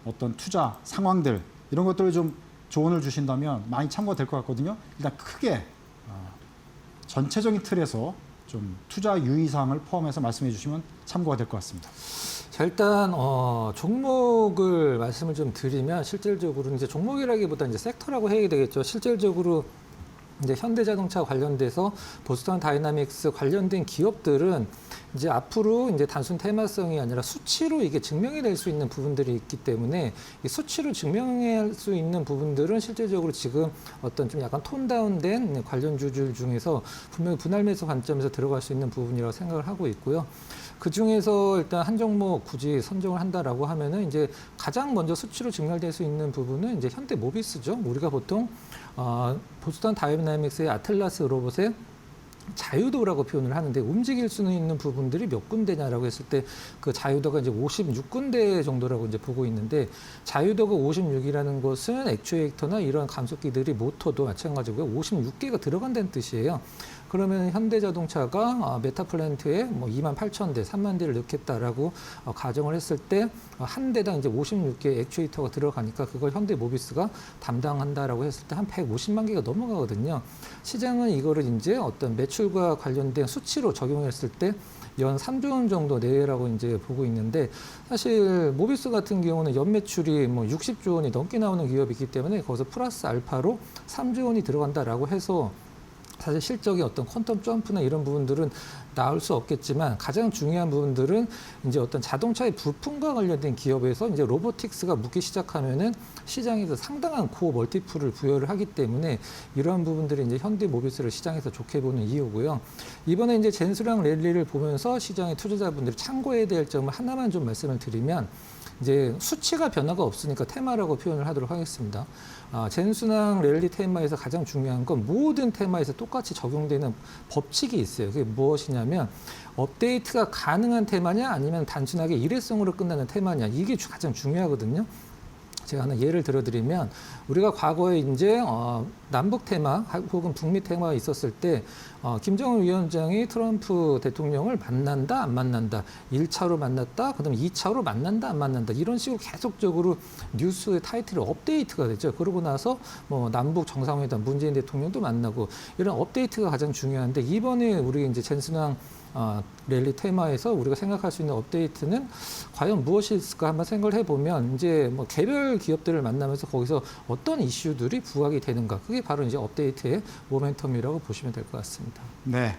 어떤 투자 상황들 이런 것들을 좀 조언을 주신다면 많이 참고가 될 것 같거든요. 일단 크게 전체적인 틀에서 좀 투자 유의사항을 포함해서 말씀해 주시면 참고가 될 것 같습니다. 자, 일단 종목을 말씀을 좀 드리면 실질적으로 이제 종목이라기보다 이제 섹터라고 해야 되겠죠. 실질적으로 이제 현대자동차 관련돼서 보스턴 다이나믹스 관련된 기업들은 이제 앞으로 이제 단순 테마성이 아니라 수치로 이게 증명이 될 수 있는 부분들이 있기 때문에 이 수치로 증명할 수 있는 부분들은 실질적으로 지금 어떤 좀 약간 톤 다운된 관련 주들 중에서 분명히 분할 매수 관점에서 들어갈 수 있는 부분이라고 생각을 하고 있고요. 그 중에서 일단 한 종목 굳이 선정을 한다라고 하면은 이제 가장 먼저 수치로 증명될 수 있는 부분은 이제 현대 모비스죠. 우리가 보통 보스턴 다이나믹스의 아틀라스 로봇의 자유도라고 표현을 하는데 움직일 수는 있는 부분들이 몇 군데냐라고 했을 때 그 자유도가 이제 56군데 정도라고 이제 보고 있는데 자유도가 56이라는 것은 액추에이터나 이런 감속기들이 모터도 마찬가지고요. 56개가 들어간다는 뜻이에요. 그러면 현대자동차가 메타플랜트에 뭐 28,000대, 3만 대를 넣겠다라고 가정을 했을 때 한 대당 이제 56개 액추에이터가 들어가니까 그걸 현대모비스가 담당한다라고 했을 때 한 150만 개가 넘어가거든요. 시장은 이거를 이제 어떤 매출과 관련된 수치로 적용했을 때 연 3조 원 정도 내외라고 이제 보고 있는데 사실 모비스 같은 경우는 연 매출이 뭐 60조 원이 넘게 나오는 기업이기 때문에 거기서 플러스 알파로 3조 원이 들어간다라고 해서 사실 실적의 어떤 퀀텀 점프나 이런 부분들은 나올 수 없겠지만 가장 중요한 부분들은 이제 어떤 자동차의 부품과 관련된 기업에서 이제 로보틱스가 묻기 시작하면은 시장에서 상당한 고 멀티플을 부여를 하기 때문에 이러한 부분들이 이제 현대모비스를 시장에서 좋게 보는 이유고요. 이번에 이제 젠스랑 랠리를 보면서 시장의 투자자분들이 참고해야 될 점을 하나만 좀 말씀을 드리면 이제 수치가 변화가 없으니까 테마라고 표현을 하도록 하겠습니다. 젠순항 랠리 테마에서 가장 중요한 건 모든 테마에서 똑같이 적용되는 법칙이 있어요. 그게 무엇이냐면 업데이트가 가능한 테마냐 아니면 단순하게 일회성으로 끝나는 테마냐 이게 가장 중요하거든요. 제가 하나 예를 들어드리면 우리가 과거에 이제 남북 테마 혹은 북미 테마가 있었을 때 김정은 위원장이 트럼프 대통령을 만난다 안 만난다 1차로 만났다 그다음에 2차로 만난다 안 만난다 이런 식으로 계속적으로 뉴스의 타이틀이 업데이트가 됐죠. 그러고 나서 뭐 남북 정상회담 문재인 대통령도 만나고 이런 업데이트가 가장 중요한데 이번에 우리 이제 젠슨왕 랠리 테마에서 우리가 생각할 수 있는 업데이트는 과연 무엇이 있을까 한번 생각을 해보면 이제 뭐 개별 기업들을 만나면서 거기서 어떤 이슈들이 부각이 되는가 그게 바로 이제 업데이트의 모멘텀이라고 보시면 될 것 같습니다. 네.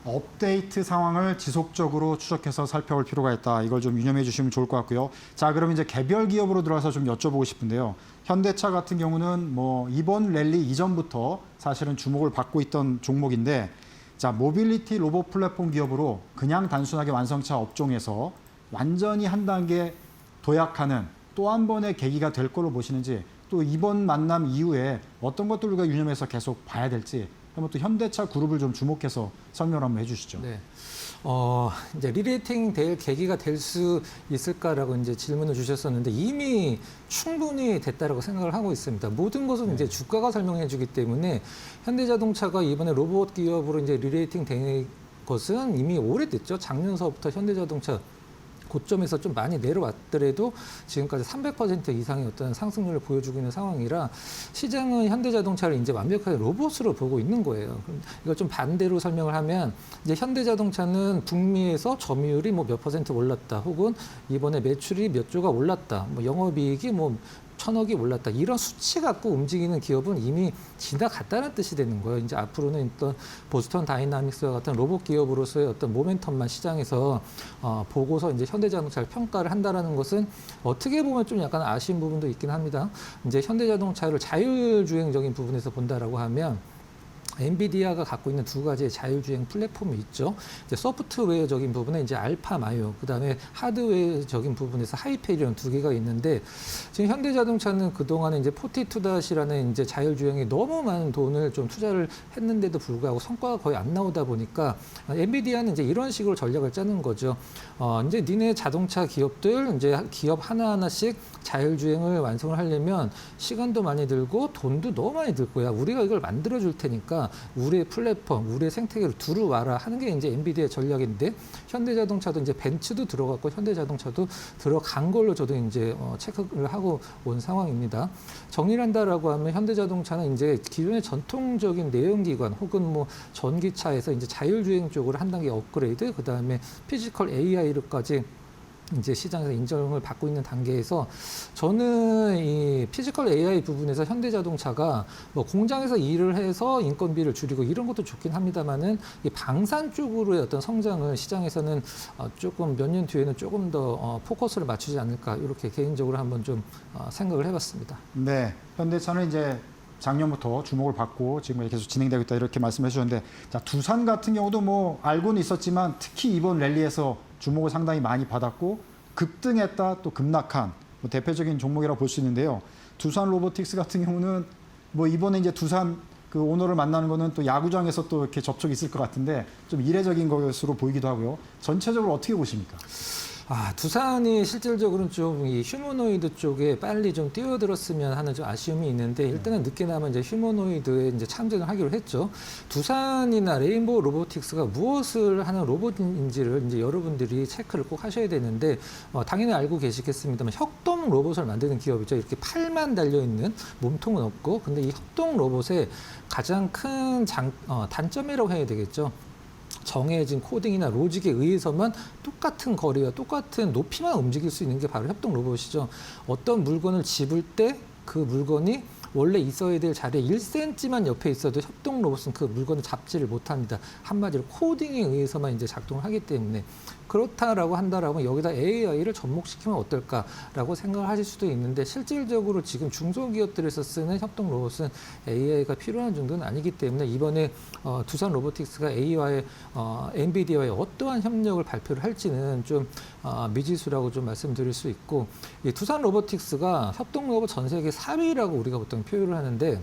업데이트 상황을 지속적으로 추적해서 살펴볼 필요가 있다. 이걸 좀 유념해 주시면 좋을 것 같고요. 자, 그럼 이제 개별 기업으로 들어가서 좀 여쭤보고 싶은데요. 현대차 같은 경우는 뭐 이번 랠리 이전부터 사실은 주목을 받고 있던 종목인데 자, 모빌리티 로봇 플랫폼 기업으로 그냥 단순하게 완성차 업종에서 완전히 한 단계 도약하는 또 한 번의 계기가 될 걸로 보시는지 또 이번 만남 이후에 어떤 것들을 우리가 유념해서 계속 봐야 될지 한번 또 현대차 그룹을 좀 주목해서 설명을 한번 해주시죠. 네. 이제 리레이팅 될 계기가 될 수 있을까라고 이제 질문을 주셨었는데 이미 충분히 됐다라고 생각을 하고 있습니다. 모든 것은 이제 주가가 설명해 주기 때문에 현대자동차가 이번에 로봇 기업으로 이제 리레이팅 된 것은 이미 오래됐죠. 작년서부터 현대자동차 고점에서 좀 많이 내려왔더라도 지금까지 300% 이상의 어떤 상승률을 보여주고 있는 상황이라 시장은 현대자동차를 이제 완벽하게 로봇으로 보고 있는 거예요. 이걸 좀 반대로 설명을 하면 이제 현대자동차는 북미에서 점유율이 뭐 몇 퍼센트 올랐다, 혹은 이번에 매출이 몇 조가 올랐다, 뭐 영업이익이 뭐 1,000억이 올랐다. 이런 수치 갖고 움직이는 기업은 이미 지나갔다는 뜻이 되는 거예요. 이제 앞으로는 어떤 보스턴 다이나믹스와 같은 로봇 기업으로서의 어떤 모멘텀만 시장에서 보고서 이제 현대자동차를 평가를 한다라는 것은 어떻게 보면 좀 약간 아쉬운 부분도 있긴 합니다. 이제 현대자동차를 자율주행적인 부분에서 본다라고 하면 엔비디아가 갖고 있는 두 가지의 자율주행 플랫폼이 있죠. 이제 소프트웨어적인 부분에 이제 알파 마요, 그다음에 하드웨어적인 부분에서 하이페리온 두 개가 있는데 지금 현대자동차는 그동안에 이제 42-이라는 이제 자율주행에 너무 많은 돈을 좀 투자를 했는데도 불구하고 성과가 거의 안 나오다 보니까 엔비디아는 이제 이런 식으로 전략을 짜는 거죠. 이제 니네 자동차 기업들 이제 기업 하나하나씩 자율주행을 완성을 하려면 시간도 많이 들고 돈도 너무 많이 들 거야. 우리가 이걸 만들어 줄 테니까 우리의 플랫폼, 우리의 생태계를 두루와라 하는 게 이제 엔비디아의 전략인데 현대자동차도 이제 벤츠도 들어갔고 현대자동차도 들어간 걸로 저도 이제 체크를 하고 온 상황입니다. 정리를 한다라고 하면 현대자동차는 이제 기존의 전통적인 내연기관 혹은 뭐 전기차에서 이제 자율주행 쪽으로 한 단계 업그레이드, 그 다음에 피지컬 AI로까지 이제 시장에서 인정을 받고 있는 단계에서 저는 이 피지컬 AI 부분에서 현대자동차가 뭐 공장에서 일을 해서 인건비를 줄이고 이런 것도 좋긴 합니다만은 이 방산 쪽으로의 어떤 성장을 시장에서는 조금 몇 년 뒤에는 조금 더 포커스를 맞추지 않을까 이렇게 개인적으로 한번 좀 생각을 해봤습니다. 네, 현대차는 이제 작년부터 주목을 받고 지금 계속 진행되고 있다 이렇게 말씀해 주셨는데 자, 두산 같은 경우도 뭐 알고는 있었지만 특히 이번 랠리에서 주목을 상당히 많이 받았고 급등했다 또 급락한 뭐 대표적인 종목이라고 볼 수 있는데요. 두산 로보틱스 같은 경우는 뭐 이번에 이제 두산 그 오너를 만나는 거는 또 야구장에서 또 이렇게 접촉이 있을 것 같은데 좀 이례적인 것으로 보이기도 하고요. 전체적으로 어떻게 보십니까? 두산이 실질적으로는 좀 이 휴머노이드 쪽에 빨리 좀 뛰어들었으면 하는 좀 아쉬움이 있는데 일단은 늦게나마 이제 휴머노이드에 이제 참전을 하기로 했죠. 두산이나 레인보우 로보틱스가 무엇을 하는 로봇인지를 이제 여러분들이 체크를 꼭 하셔야 되는데 당연히 알고 계시겠습니다만 협동 로봇을 만드는 기업이죠. 이렇게 팔만 달려 있는 몸통은 없고, 근데 이 협동 로봇의 가장 큰 단점이라고 해야 되겠죠. 정해진 코딩이나 로직에 의해서만 똑같은 거리와 똑같은 높이만 움직일 수 있는 게 바로 협동 로봇이죠. 어떤 물건을 집을 때 그 물건이 원래 있어야 될 자리에 1cm만 옆에 있어도 협동 로봇은 그 물건을 잡지를 못합니다. 한마디로 코딩에 의해서만 이제 작동을 하기 때문에 그렇다라고 한다라고 여기다 AI를 접목시키면 어떨까라고 생각을 하실 수도 있는데 실질적으로 지금 중소기업들에서 쓰는 협동 로봇은 AI가 필요한 정도는 아니기 때문에 이번에 두산 로보틱스가 AI와의 엔비디아와의 어떠한 협력을 발표를 할지는 좀 미지수라고 좀 말씀드릴 수 있고, 이 두산 로보틱스가 협동 로봇 전 세계 4위라고 우리가 보통 표현을 하는데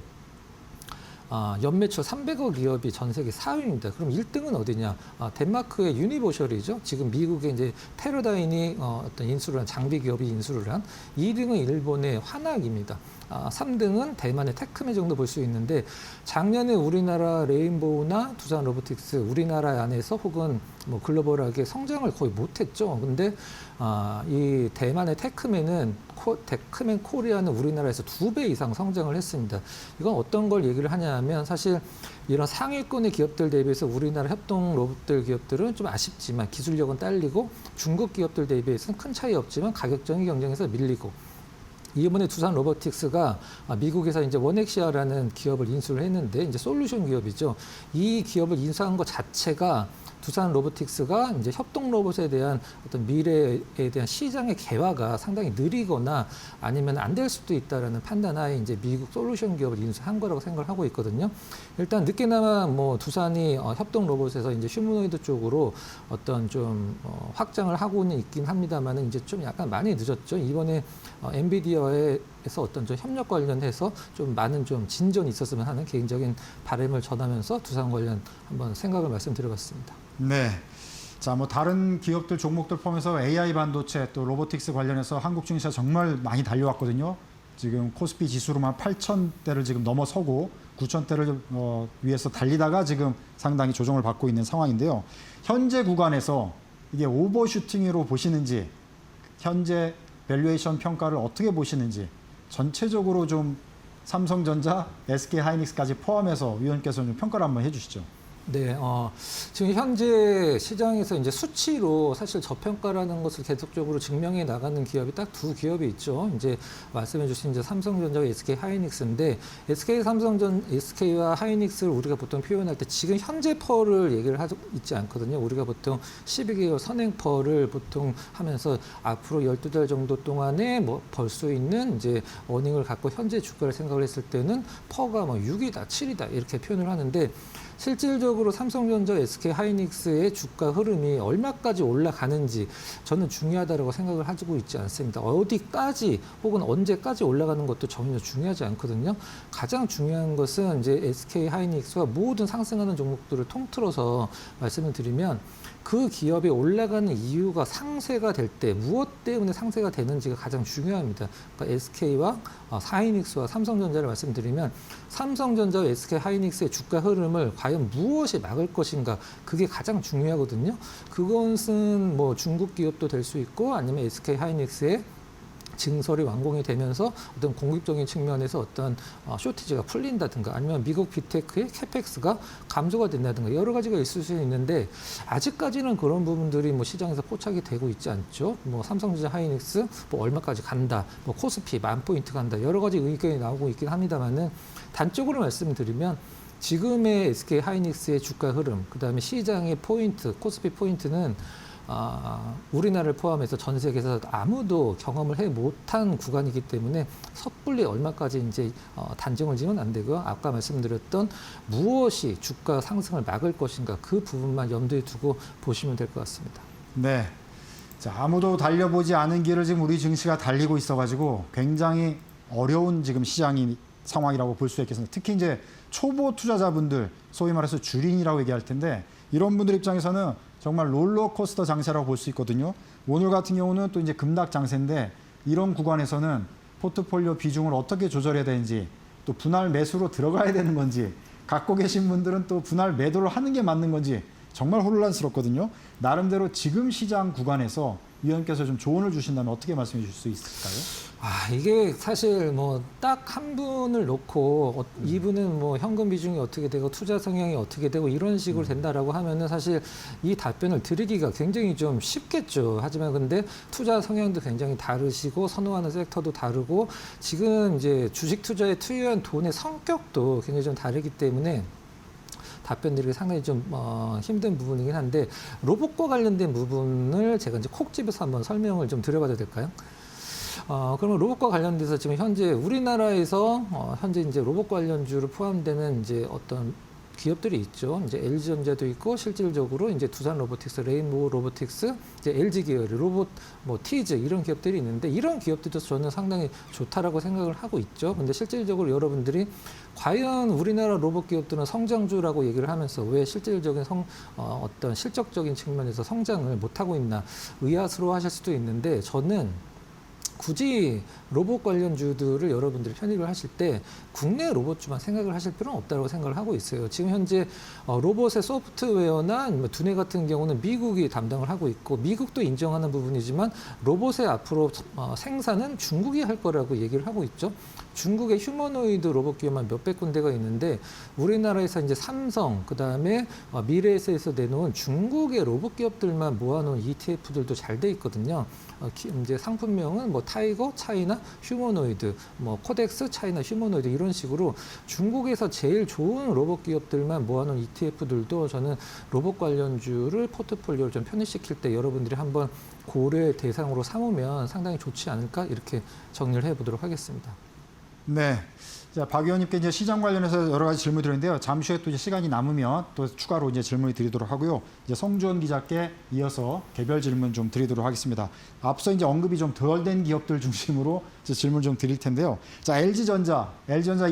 연매출 300억 기업이 전 세계 4위입니다. 그럼 1등은 어디냐? 덴마크의 유니버셜이죠. 지금 미국의 이제 테러다인이 어떤 인수를 한 장비 기업이 인수를 한 2등은 일본의 화낙입니다. 3등은 대만의 테크메 정도 볼 수 있는데 작년에 우리나라 레인보우나 두산 로보틱스 우리나라 안에서 혹은 뭐 글로벌하게 성장을 거의 못했죠. 근데 이 대만의 테크맨은 테크맨 코리아는 우리나라에서 2배 이상 성장을 했습니다. 이건 어떤 걸 얘기를 하냐면 사실 이런 상위권의 기업들 대비해서 우리나라 협동 로봇들 기업들은 좀 아쉽지만 기술력은 딸리고 중국 기업들 대비해서는 큰 차이 없지만 가격적인 경쟁에서 밀리고 이번에 두산 로보틱스가 미국에서 이제 원엑시아라는 기업을 인수를 했는데 이제 솔루션 기업이죠. 이 기업을 인수한 것 자체가 두산 로보틱스가 이제 협동 로봇에 대한 어떤 미래에 대한 시장의 개화가 상당히 느리거나 아니면 안 될 수도 있다라는 판단하에 이제 미국 솔루션 기업을 인수한 거라고 생각을 하고 있거든요. 일단 늦게나마 뭐 두산이 협동 로봇에서 이제 휴머노이드 쪽으로 어떤 좀 확장을 하고는 있긴 합니다만은 이제 좀 약간 많이 늦었죠. 이번에 엔비디아에서 어떤 좀 협력 관련해서 좀 많은 좀 진전이 있었으면 하는 개인적인 바람을 전하면서 두산 관련 한번 생각을 말씀드려봤습니다. 네. 자, 뭐 다른 기업들 종목들 포함해서 AI 반도체 또 로보틱스 관련해서 한국 증시가 정말 많이 달려왔거든요. 지금 코스피 지수로만 8,000대를 지금 넘어서고 9,000대를 위해서 달리다가 지금 상당히 조정을 받고 있는 상황인데요. 현재 구간에서 이게 오버슈팅으로 보시는지 현재 밸류에이션 평가를 어떻게 보시는지 전체적으로 좀 삼성전자, SK하이닉스까지 포함해서 위원께서 좀 평가를 한번 해주시죠. 네, 지금 현재 시장에서 이제 수치로 사실 저평가라는 것을 계속적으로 증명해 나가는 기업이 딱 두 기업이 있죠. 이제 말씀해 주신 이제 삼성전자와 SK하이닉스인데 SK와 하이닉스를 우리가 보통 표현할 때 지금 현재 펄을 얘기를 하고 있지 않거든요. 우리가 보통 12개월 선행 펄을 보통 하면서 앞으로 12달 정도 동안에 뭐 벌 수 있는 이제 어닝을 갖고 현재 주가를 생각을 했을 때는 펄가 뭐 6이다, 7이다 이렇게 표현을 하는데 실질적으로 삼성전자, SK하이닉스의 주가 흐름이 얼마까지 올라가는지 저는 중요하다고 생각을 하고 있지 않습니다. 어디까지 혹은 언제까지 올라가는 것도 전혀 중요하지 않거든요. 가장 중요한 것은 이제 SK하이닉스가 모든 상승하는 종목들을 통틀어서 말씀을 드리면 그 기업이 올라가는 이유가 상세가 될 때 무엇 때문에 상세가 되는지가 가장 중요합니다. 그러니까 SK와 하이닉스와 삼성전자를 말씀드리면 삼성전자와 SK하이닉스의 주가 흐름을 과연 무엇이 막을 것인가 그게 가장 중요하거든요. 그것은 뭐 중국 기업도 될 수 있고 아니면 SK하이닉스의 증설이 완공이 되면서 어떤 공급적인 측면에서 어떤 쇼티지가 풀린다든가 아니면 미국 빅테크의 캐펙스가 감소가 된다든가 여러 가지가 있을 수 있는데 아직까지는 그런 부분들이 뭐 시장에서 포착이 되고 있지 않죠. 뭐 삼성전자 하이닉스 뭐 얼마까지 간다, 뭐 코스피 10,000포인트 간다 여러 가지 의견이 나오고 있긴 합니다만은 단적으로 말씀드리면 지금의 SK 하이닉스의 주가 흐름, 그다음에 시장의 포인트, 코스피 포인트는 우리나라를 포함해서 전 세계에서 아무도 경험을 해 못한 구간이기 때문에 섣불리 얼마까지 이제 단정을 지으면 안 되고요. 아까 말씀드렸던 무엇이 주가 상승을 막을 것인가 그 부분만 염두에 두고 보시면 될 것 같습니다. 네. 자, 아무도 달려보지 않은 길을 지금 우리 증시가 달리고 있어가지고 굉장히 어려운 지금 시장이 상황이라고 볼 수 있겠습니다. 특히 이제 초보 투자자분들, 소위 말해서 주린이라고 얘기할 텐데 이런 분들 입장에서는 정말 롤러코스터 장세라고 볼 수 있거든요. 오늘 같은 경우는 또 이제 급락 장세인데 이런 구간에서는 포트폴리오 비중을 어떻게 조절해야 되는지 또 분할 매수로 들어가야 되는 건지 갖고 계신 분들은 또 분할 매도를 하는 게 맞는 건지 정말 혼란스럽거든요. 나름대로 지금 시장 구간에서 위원께서 좀 조언을 주신다면 어떻게 말씀해 주실 수 있을까요? 이게 사실 뭐 딱 한 분을 놓고 이분은 뭐 현금 비중이 어떻게 되고 투자 성향이 어떻게 되고 이런 식으로 된다라고 하면은 사실 이 답변을 드리기가 굉장히 좀 쉽겠죠. 하지만 근데 투자 성향도 굉장히 다르시고 선호하는 섹터도 다르고 지금 이제 주식 투자에 투여한 돈의 성격도 굉장히 좀 다르기 때문에 답변 드리기 상당히 좀 힘든 부분이긴 한데 로봇과 관련된 부분을 제가 이제 콕 집어서 한번 설명을 좀 드려봐도 될까요? 그러면 로봇과 관련돼서 지금 현재 우리나라에서 현재 이제 로봇 관련주로 포함되는 이제 어떤 기업들이 있죠. 이제 LG전자도 있고 실질적으로 이제 두산 로보틱스, 레인보우 로보틱스, 이제 LG 계열의 로봇, 뭐 티즈 이런 기업들이 있는데 이런 기업들도 저는 상당히 좋다라고 생각을 하고 있죠. 근데 실질적으로 여러분들이 과연 우리나라 로봇 기업들은 성장주라고 얘기를 하면서 왜 실질적인 어떤 실적적인 측면에서 성장을 못 하고 있나 의아스러워하실 수도 있는데 저는 굳이 로봇 관련주들을 여러분들이 편입을 하실 때 국내 로봇주만 생각을 하실 필요는 없다고 생각을 하고 있어요. 지금 현재 로봇의 소프트웨어나 두뇌 같은 경우는 미국이 담당을 하고 있고 미국도 인정하는 부분이지만 로봇의 앞으로 생산은 중국이 할 거라고 얘기를 하고 있죠. 중국의 휴머노이드 로봇 기업만 몇백 군데가 있는데 우리나라에서 이제 삼성, 그다음에 미래에서에서 내놓은 중국의 로봇 기업들만 모아놓은 ETF들도 잘 돼 있거든요. 이제 상품명은 뭐 타이거, 차이나, 휴머노이드, 뭐 코덱스, 차이나, 휴머노이드 이런 식으로 중국에서 제일 좋은 로봇 기업들만 모아놓은 ETF들도 저는 로봇 관련주를 포트폴리오를 좀 편입시킬 때 여러분들이 한번 고려 대상으로 삼으면 상당히 좋지 않을까 이렇게 정리를 해보도록 하겠습니다. 네. 자, 박 의원님께 이제 시장 관련해서 여러 가지 질문 드렸는데요. 잠시 후에 또 이제 시간이 남으면 또 추가로 이제 질문을 드리도록 하고요. 이제 송주원 기자께 이어서 개별 질문 좀 드리도록 하겠습니다. 앞서 이제 언급이 좀 덜 된 기업들 중심으로 이제 질문 좀 드릴 텐데요. 자, LG전자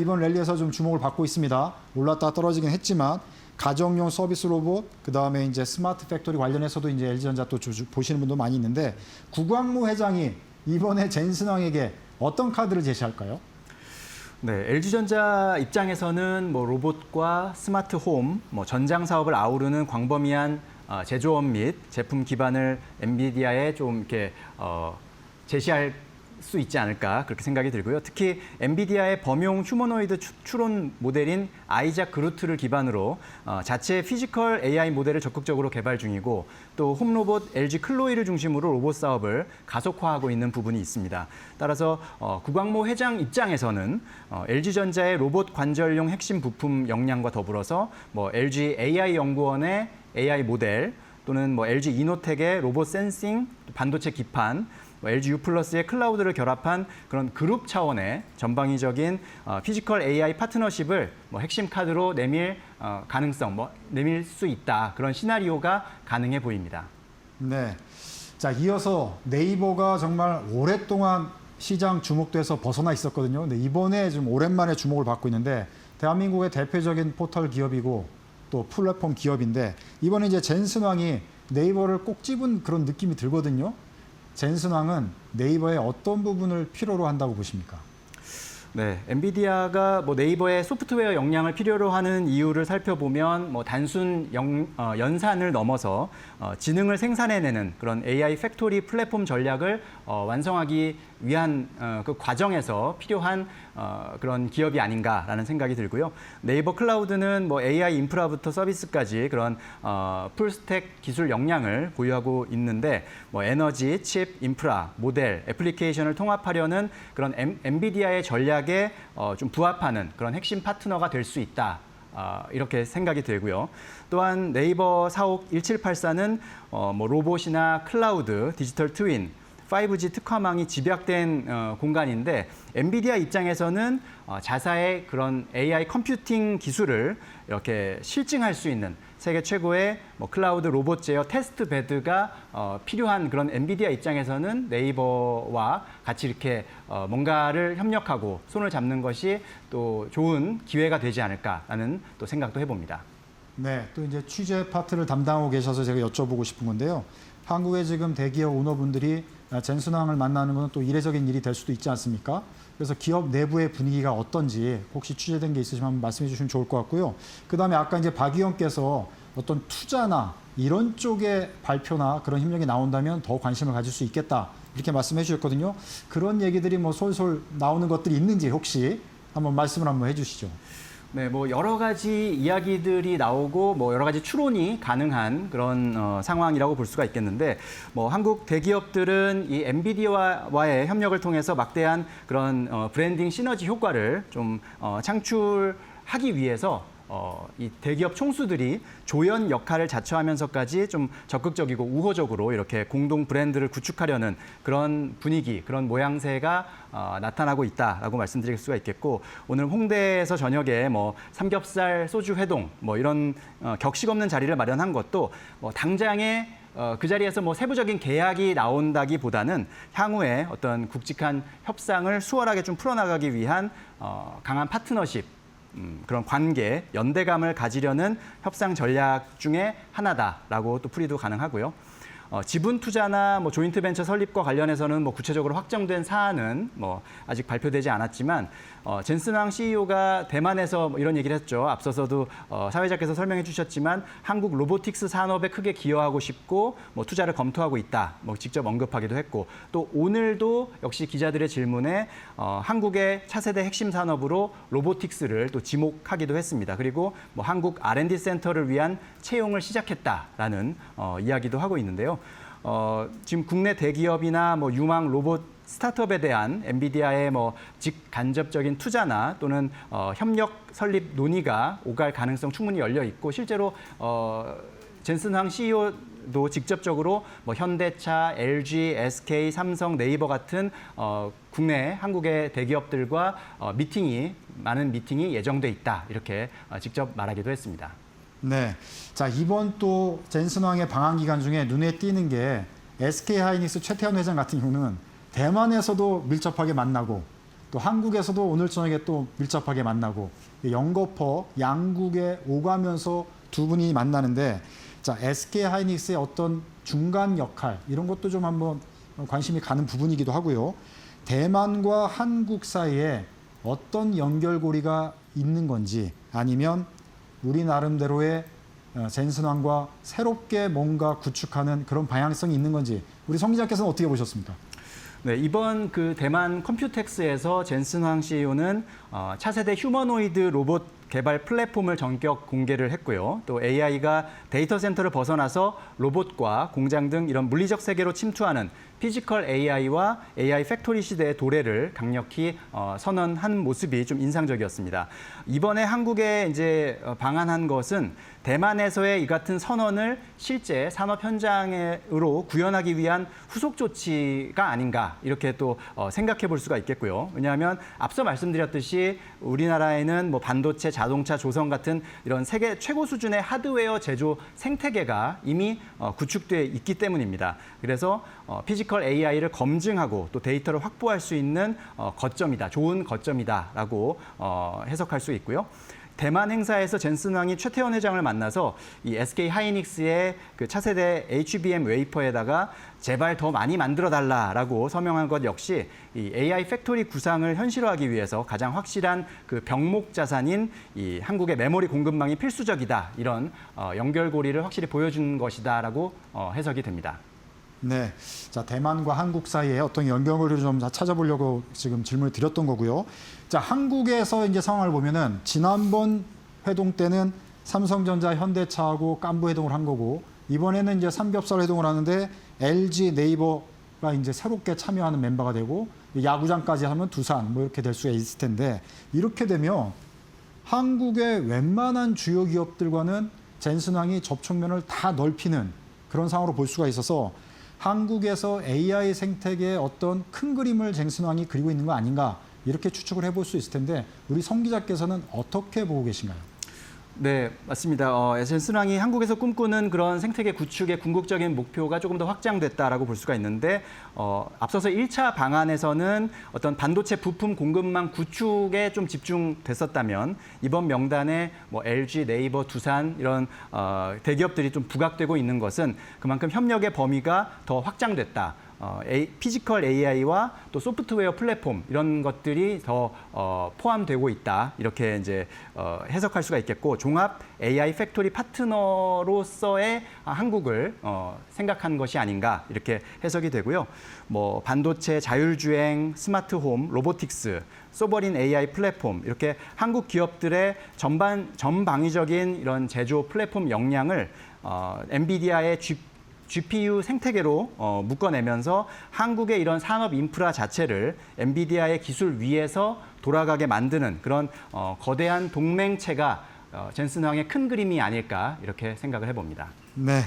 이번 랠리에서 좀 주목을 받고 있습니다. 올랐다 떨어지긴 했지만 가정용 서비스 로봇, 그 다음에 이제 스마트 팩토리 관련해서도 이제 LG전자 또 보시는 분도 많이 있는데 구광무 회장이 이번에 젠슨왕에게 어떤 카드를 제시할까요? 네, LG전자 입장에서는 뭐 로봇과 스마트 홈, 뭐 전장 사업을 아우르는 광범위한 제조업 및 제품 기반을 엔비디아에 좀 이렇게 제시할 수 있지 않을까 그렇게 생각이 들고요. 특히 엔비디아의 범용 휴머노이드 추론 모델인 아이작 그루트를 기반으로 자체 피지컬 AI 모델을 적극적으로 개발 중이고 또 홈로봇 LG 클로이를 중심으로 로봇 사업을 가속화하고 있는 부분이 있습니다. 따라서 구광모 회장 입장에서는 LG전자의 로봇 관절용 핵심 부품 역량과 더불어서 뭐 LG AI 연구원의 AI 모델 또는 뭐 LG 이노텍의 로봇 센싱, 반도체 기판, LG U+의 클라우드를 결합한 그런 그룹 차원의 전방위적인 피지컬 AI 파트너십을 뭐 핵심 카드로 내밀 가능성, 내밀 수 있다. 그런 시나리오가 가능해 보입니다. 네. 자, 이어서 네이버가 정말 오랫동안 시장 주목도에서 벗어나 있었거든요. 근데 이번에 좀 오랜만에 주목을 받고 있는데 대한민국의 대표적인 포털 기업이고 또 플랫폼 기업인데 이번에 이제 젠슨왕이 네이버를 꼭 집은 그런 느낌이 들거든요. 젠슨왕은 네이버의 어떤 부분을 필요로 한다고 보십니까? 네, 엔비디아가 뭐 네이버의 소프트웨어 역량을 필요로 하는 이유를 살펴보면 뭐 단순 연산을 넘어서 지능을 생산해내는 그런 AI 팩토리 플랫폼 전략을 완성하기 위한 그 과정에서 필요한 그런 기업이 아닌가라는 생각이 들고요. 네이버 클라우드는 뭐 AI 인프라부터 서비스까지 그런 풀스택 기술 역량을 보유하고 있는데 뭐 에너지, 칩, 인프라, 모델, 애플리케이션을 통합하려는 그런 엔비디아의 전략에 좀 부합하는 그런 핵심 파트너가 될 수 있다. 이렇게 생각이 들고요. 또한 네이버 사옥 1784는 뭐 로봇이나 클라우드, 디지털 트윈, 5G 특화망이 집약된 공간인데 엔비디아 입장에서는 자사의 그런 AI 컴퓨팅 기술을 이렇게 실증할 수 있는 세계 최고의 뭐 클라우드 로봇 제어 테스트 베드가 필요한 그런 엔비디아 입장에서는 네이버와 같이 이렇게 뭔가를 협력하고 손을 잡는 것이 또 좋은 기회가 되지 않을까라는 또 생각도 해봅니다. 네, 또 이제 취재 파트를 담당하고 계셔서 제가 여쭤보고 싶은 건데요. 한국의 지금 대기업 오너분들이 젠슨왕을 만나는 건 또 이례적인 일이 될 수도 있지 않습니까? 그래서 기업 내부의 분위기가 어떤지 혹시 취재된 게 있으시면 한번 말씀해 주시면 좋을 것 같고요. 그다음에 아까 이제 박 의원께서 어떤 투자나 이런 쪽의 발표나 그런 협력이 나온다면 더 관심을 가질 수 있겠다 이렇게 말씀해 주셨거든요. 그런 얘기들이 뭐 솔솔 나오는 것들이 있는지 혹시 한번 말씀을 한번 해주시죠. 네, 뭐 여러 가지 이야기들이 나오고 뭐 여러 가지 추론이 가능한 그런 상황이라고 볼 수가 있겠는데 뭐 한국 대기업들은 이 엔비디아와의 협력을 통해서 막대한 그런 브랜딩 시너지 효과를 좀 창출하기 위해서 이 대기업 총수들이 조연 역할을 자처하면서까지 좀 적극적이고 우호적으로 이렇게 공동 브랜드를 구축하려는 그런 분위기, 그런 모양새가 나타나고 있다라고 말씀드릴 수가 있겠고, 오늘 홍대에서 저녁에 뭐 삼겹살 소주 회동 뭐 이런 격식 없는 자리를 마련한 것도 뭐 당장에 그 자리에서 뭐 세부적인 계약이 나온다기보다는 향후에 어떤 굵직한 협상을 수월하게 좀 풀어나가기 위한 강한 파트너십, 그런 관계, 연대감을 가지려는 협상 전략 중에 하나다라고 또 풀이도 가능하고요. 지분 투자나 뭐 조인트 벤처 설립과 관련해서는 뭐 구체적으로 확정된 사안은 뭐 아직 발표되지 않았지만 젠슨 황 CEO가 대만에서 뭐 이런 얘기를 했죠. 앞서서도 사회자께서 설명해 주셨지만 한국 로보틱스 산업에 크게 기여하고 싶고 뭐 투자를 검토하고 있다. 뭐 직접 언급하기도 했고, 또 오늘도 역시 기자들의 질문에 한국의 차세대 핵심 산업으로 로보틱스를 또 지목하기도 했습니다. 그리고 뭐 한국 R&D 센터를 위한 채용을 시작했다라는 이야기도 하고 있는데요. 지금 국내 대기업이나 뭐 유망 로봇 스타트업에 대한 엔비디아의 뭐 직간접적인 투자나 또는 협력 설립 논의가 오갈 가능성 충분히 열려 있고, 실제로 젠슨 황 CEO도 직접적으로 뭐 현대차, LG, SK, 삼성, 네이버 같은 국내 한국의 대기업들과 많은 미팅이 예정돼 있다, 이렇게 직접 말하기도 했습니다. 네. 자, 이번 또 젠슨 황의 방한 기간 중에 눈에 띄는 게 SK 하이닉스 최태원 회장 같은 경우는 대만에서도 밀접하게 만나고 또 한국에서도 오늘 저녁에 또 밀접하게 만나고 영거퍼 양국에 오가면서 두 분이 만나는데, 자, SK 하이닉스의 어떤 중간 역할 이런 것도 좀 한번 관심이 가는 부분이기도 하고요. 대만과 한국 사이에 어떤 연결고리가 있는 건지, 아니면 우리 나름대로의 젠슨 황과 새롭게 뭔가 구축하는 그런 방향성이 있는 건지, 우리 성 기자께서는 어떻게 보셨습니까? 네, 이번 그 대만 컴퓨텍스에서 젠슨 황 CEO는 차세대 휴머노이드 로봇 개발 플랫폼을 전격 공개를 했고요. 또 AI가 데이터 센터를 벗어나서 로봇과 공장 등 이런 물리적 세계로 침투하는 피지컬 AI와 AI 팩토리 시대의 도래를 강력히 선언한 모습이 좀 인상적이었습니다. 이번에 한국에 이제 방한한 것은 대만에서의 이 같은 선언을 실제 산업 현장으로 구현하기 위한 후속 조치가 아닌가, 이렇게 또 생각해 볼 수가 있겠고요. 왜냐하면 앞서 말씀드렸듯이 우리나라에는 뭐 반도체, 자동차, 조선 같은 이런 세계 최고 수준의 하드웨어 제조 생태계가 이미 구축돼 있기 때문입니다. 그래서 피지컬 AI를 검증하고 또 데이터를 확보할 수 있는 거점이다, 좋은 거점이다라고 해석할 수 있고요. 대만 행사에서 젠슨 황이 최태원 회장을 만나서 이 SK 하이닉스의 그 차세대 HBM 웨이퍼에다가 제발 더 많이 만들어 달라라고 서명한 것 역시 이 AI 팩토리 구상을 현실화하기 위해서 가장 확실한 그 병목 자산인 이 한국의 메모리 공급망이 필수적이다, 이런 연결고리를 확실히 보여준 것이다라고 해석이 됩니다. 네. 자, 대만과 한국 사이에 어떤 연결고리를 좀 찾아보려고 지금 질문을 드렸던 거고요. 자, 한국에서 이제 상황을 보면은 지난번 회동 때는 삼성전자, 현대차하고 깐부 회동을 한 거고, 이번에는 이제 삼겹살 회동을 하는데 LG, 네이버가 이제 새롭게 참여하는 멤버가 되고, 야구장까지 하면 두산 뭐 이렇게 될 수가 있을 텐데, 이렇게 되면 한국의 웬만한 주요 기업들과는 젠슨 황이 접촉면을 다 넓히는 그런 상황으로 볼 수가 있어서 한국에서 AI 생태계의 어떤 큰 그림을 젠슨 황이 그리고 있는 거 아닌가, 이렇게 추측을 해볼 수 있을 텐데, 우리 성 기자께서는 어떻게 보고 계신가요? 네, 맞습니다. 젠슨 황이 한국에서 꿈꾸는 그런 생태계 구축의 궁극적인 목표가 조금 더 확장됐다라고 볼 수가 있는데, 앞서서 1차 방안에서는 어떤 반도체 부품 공급망 구축에 좀 집중됐었다면, 이번 명단에 뭐 LG, 네이버, 두산 이런 대기업들이 좀 부각되고 있는 것은 그만큼 협력의 범위가 더 확장됐다. 피지컬 AI와 또 소프트웨어 플랫폼 이런 것들이 더 포함되고 있다, 이렇게 이제 해석할 수가 있겠고, 종합 AI 팩토리 파트너로서의 한국을 생각한 것이 아닌가, 이렇게 해석이 되고요. 뭐 반도체, 자율주행, 스마트홈, 로보틱스, 소버린 AI 플랫폼, 이렇게 한국 기업들의 전방위적인 이런 제조 플랫폼 역량을 엔비디아의 GPU 생태계로 묶어내면서 한국의 이런 산업 인프라 자체를 엔비디아의 기술 위에서 돌아가게 만드는 그런 거대한 동맹체가 젠슨 황의 큰 그림이 아닐까 이렇게 생각을 해봅니다. 네.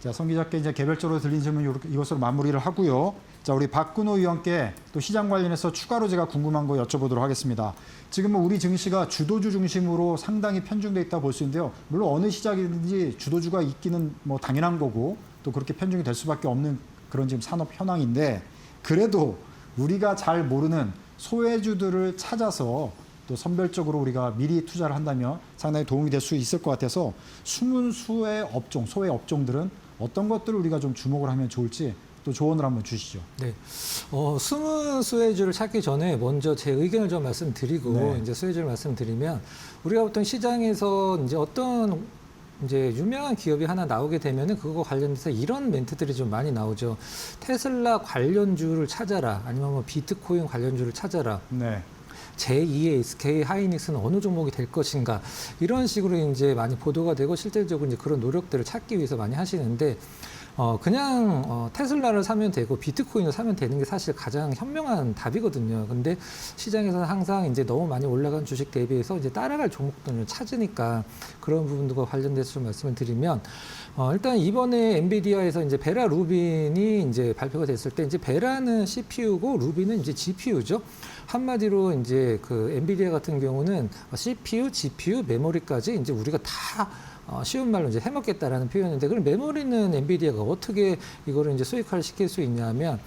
자, 성 기자께 이제 개별적으로 들린 질문 이것으로 마무리를 하고요. 자, 우리 박근호 의원께 또 시장 관련해서 추가로 제가 궁금한 거 여쭤보도록 하겠습니다. 지금 뭐 우리 증시가 주도주 중심으로 상당히 편중돼 있다 볼 수 있는데요. 물론 어느 시장이든지 주도주가 있기는 뭐 당연한 거고 또 그렇게 편중이 될 수밖에 없는 그런 지금 산업 현황인데 그래도 우리가 잘 모르는 소외주들을 찾아서 또 선별적으로 우리가 미리 투자를 한다면 상당히 도움이 될 수 있을 것 같아서 숨은 소외 업종들은 어떤 것들을 우리가 좀 주목을 하면 좋을지 또 조언을 한번 주시죠. 네. 숨은 수혜주를 찾기 전에 먼저 제 의견을 좀 말씀드리고 네. 이제 수혜주를 말씀드리면 우리가 보통 시장에서 이제 어떤 이제 유명한 기업이 하나 나오게 되면은 그거 관련해서 이런 멘트들이 좀 많이 나오죠. 테슬라 관련주를 찾아라. 아니면 뭐 비트코인 관련주를 찾아라. 네. 제2의 SK 하이닉스는 어느 종목이 될 것인가 이런 식으로 이제 많이 보도가 되고 실질적으로 이제 그런 노력들을 찾기 위해서 많이 하시는데 그냥 테슬라를 사면 되고 비트코인을 사면 되는 게 사실 가장 현명한 답이거든요. 근데 시장에서는 항상 이제 너무 많이 올라간 주식 대비해서 이제 따라갈 종목들을 찾으니까 그런 부분들과 관련돼서 좀 말씀을 드리면 일단 이번에 엔비디아에서 이제 베라 루빈이 이제 발표가 됐을 때 이제 베라는 CPU고 루빈은 이제 GPU죠. 한마디로 이제 그 엔비디아 같은 경우는 CPU, GPU, 메모리까지 이제 우리가 다 쉬운 말로 이제 해먹겠다라는 표현인데, 그럼 메모리는 엔비디아가 어떻게 이거를 이제 수익화를 시킬 수 있냐면,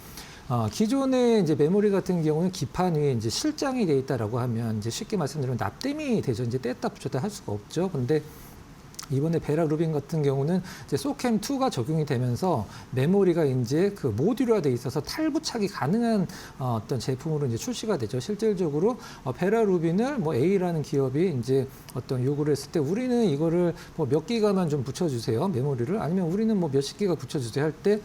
기존의 이제 메모리 같은 경우는 기판 위에 이제 실장이 돼 있다라고 하면 이제 쉽게 말씀드리면 납땜이 되죠. 이제 뗐다 붙였다 할 수가 없죠. 근데 이번에 베라 루빈 같은 경우는 이제 소캠2가 적용이 되면서 메모리가 이제 그 모듈화돼 있어서 탈부착이 가능한 어떤 제품으로 이제 출시가 되죠. 실질적으로 베라 루빈을 뭐 A라는 기업이 이제 어떤 요구를 했을 때 우리는 이거를 뭐 몇 기가만 좀 붙여주세요. 메모리를. 아니면 우리는 뭐 몇십 기가 붙여주세요 할 때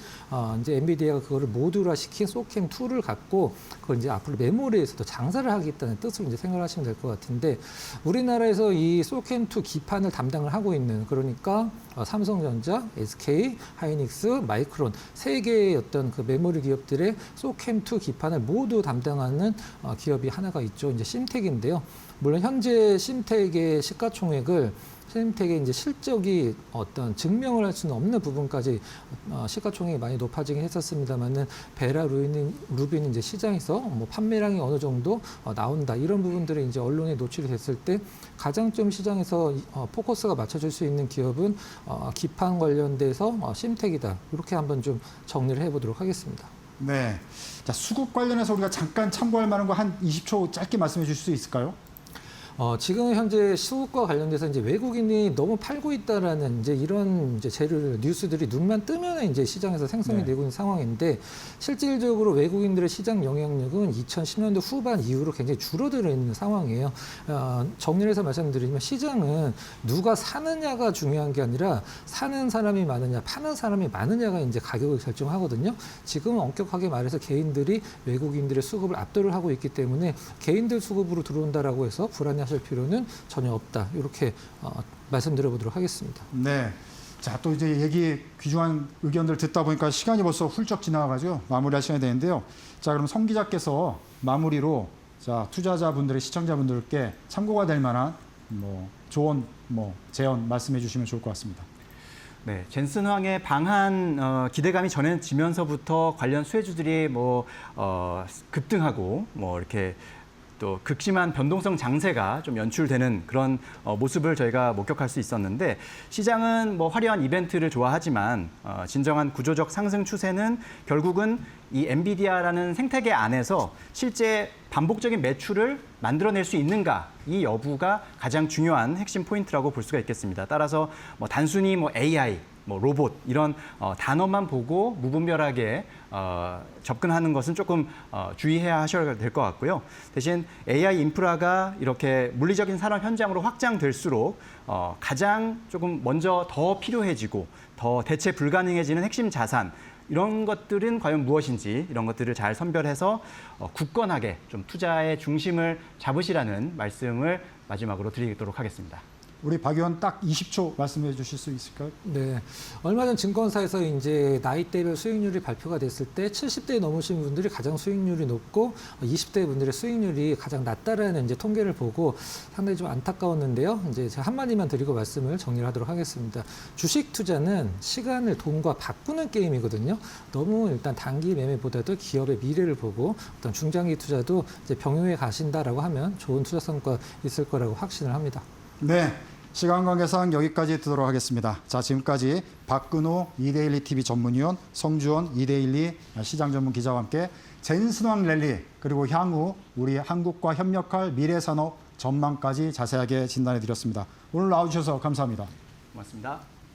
이제 엔비디아가 그거를 모듈화 시킨 소캠2를 갖고 그걸 이제 앞으로 메모리에서도 장사를 하겠다는 뜻으로 이제 생각을 하시면 될 것 같은데, 우리나라에서 이 소캠2 기판을 담당을 하고 있는, 그러니까 삼성전자, SK, 하이닉스, 마이크론 세 개의 어떤 그 메모리 기업들의 소캠2 기판을 모두 담당하는 기업이 하나가 있죠. 이제 심텍인데요. 물론 현재 심텍의 시가총액을 심텍의 이제 실적이 어떤 증명을 할 수는 없는 부분까지 시가총액이 많이 높아지긴 했었습니다만은 베라 루빈 이제 시장에서 뭐 판매량이 어느 정도 나온다, 이런 부분들이 이제 언론에 노출이 됐을 때 가장 좀 시장에서 포커스가 맞춰질 수 있는 기업은 기판 관련돼서 심텍이다, 이렇게 한번 좀 정리를 해보도록 하겠습니다. 네. 자, 수급 관련해서 우리가 잠깐 참고할 만한 거 한 20초 짧게 말씀해 주실 수 있을까요? 지금 현재 수급과 관련돼서 이제 외국인이 너무 팔고 있다라는 이제 이런 이제 재료 뉴스들이 눈만 뜨면 이제 시장에서 생성이 되고 있는 상황인데, 실질적으로 외국인들의 시장 영향력은 2010년도 후반 이후로 굉장히 줄어들어 있는 상황이에요. 정리를 해서 말씀드리면 시장은 누가 사느냐가 중요한 게 아니라 사는 사람이 많으냐, 파는 사람이 많으냐가 이제 가격을 결정하거든요. 지금은 엄격하게 말해서 개인들이 외국인들의 수급을 압도를 하고 있기 때문에 개인들 수급으로 들어온다라고 해서 불안해 하실 필요는 전혀 없다, 이렇게 말씀드려 보도록 하겠습니다. 네. 자, 또 이제 얘기 귀중한 의견들 듣다 보니까 시간이 벌써 훌쩍 지나가가지고 마무리할 시간이 되는데요. 자, 그럼 성 기자께서 마무리로 자, 투자자분들의 시청자분들께 참고가 될 만한 뭐 조언, 뭐 제언 말씀해 주시면 좋을 것 같습니다. 네, 젠슨 황의 방한 기대감이 전해지면서부터 관련 수혜주들이 급등하고 이렇게 또 극심한 변동성 장세가 좀 연출되는 그런 모습을 저희가 목격할 수 있었는데, 시장은 화려한 이벤트를 좋아하지만 진정한 구조적 상승 추세는 결국은 이 엔비디아라는 생태계 안에서 실제 반복적인 매출을 만들어낼 수 있는가, 이 여부가 가장 중요한 핵심 포인트라고 볼 수가 있겠습니다. 따라서 단순히 AI, 로봇 이런 단어만 보고 무분별하게 접근하는 것은 조금 주의해야 하셔야 될 것 같고요. 대신 AI 인프라가 이렇게 물리적인 산업 현장으로 확장될수록 가장 조금 먼저 더 필요해지고 더 대체 불가능해지는 핵심 자산, 이런 것들은 과연 무엇인지, 이런 것들을 잘 선별해서 굳건하게 좀 투자의 중심을 잡으시라는 말씀을 마지막으로 드리도록 하겠습니다. 우리 박 의원 딱 20초 말씀해 주실 수 있을까요? 네. 얼마 전 증권사에서 이제 나이대별 수익률이 발표가 됐을 때 70대 넘으신 분들이 가장 수익률이 높고 20대 분들의 수익률이 가장 낮다라는 이제 통계를 보고 상당히 좀 안타까웠는데요. 이제 제가 한마디만 드리고 말씀을 정리를 하도록 하겠습니다. 주식 투자는 시간을 돈과 바꾸는 게임이거든요. 너무 일단 단기 매매보다도 기업의 미래를 보고 어떤 중장기 투자도 이제 병행해 가신다라고 하면 좋은 투자 성과 있을 거라고 확신을 합니다. 네, 시간 관계상 여기까지 듣도록 하겠습니다. 자, 지금까지 박근호 이데일리 TV 전문위원, 성주원 이데일리 시장 전문 기자와 함께 젠스왕 랠리 그리고 향후 우리 한국과 협력할 미래 산업 전망까지 자세하게 진단해 드렸습니다. 오늘 나와주셔서 감사합니다. 고맙습니다.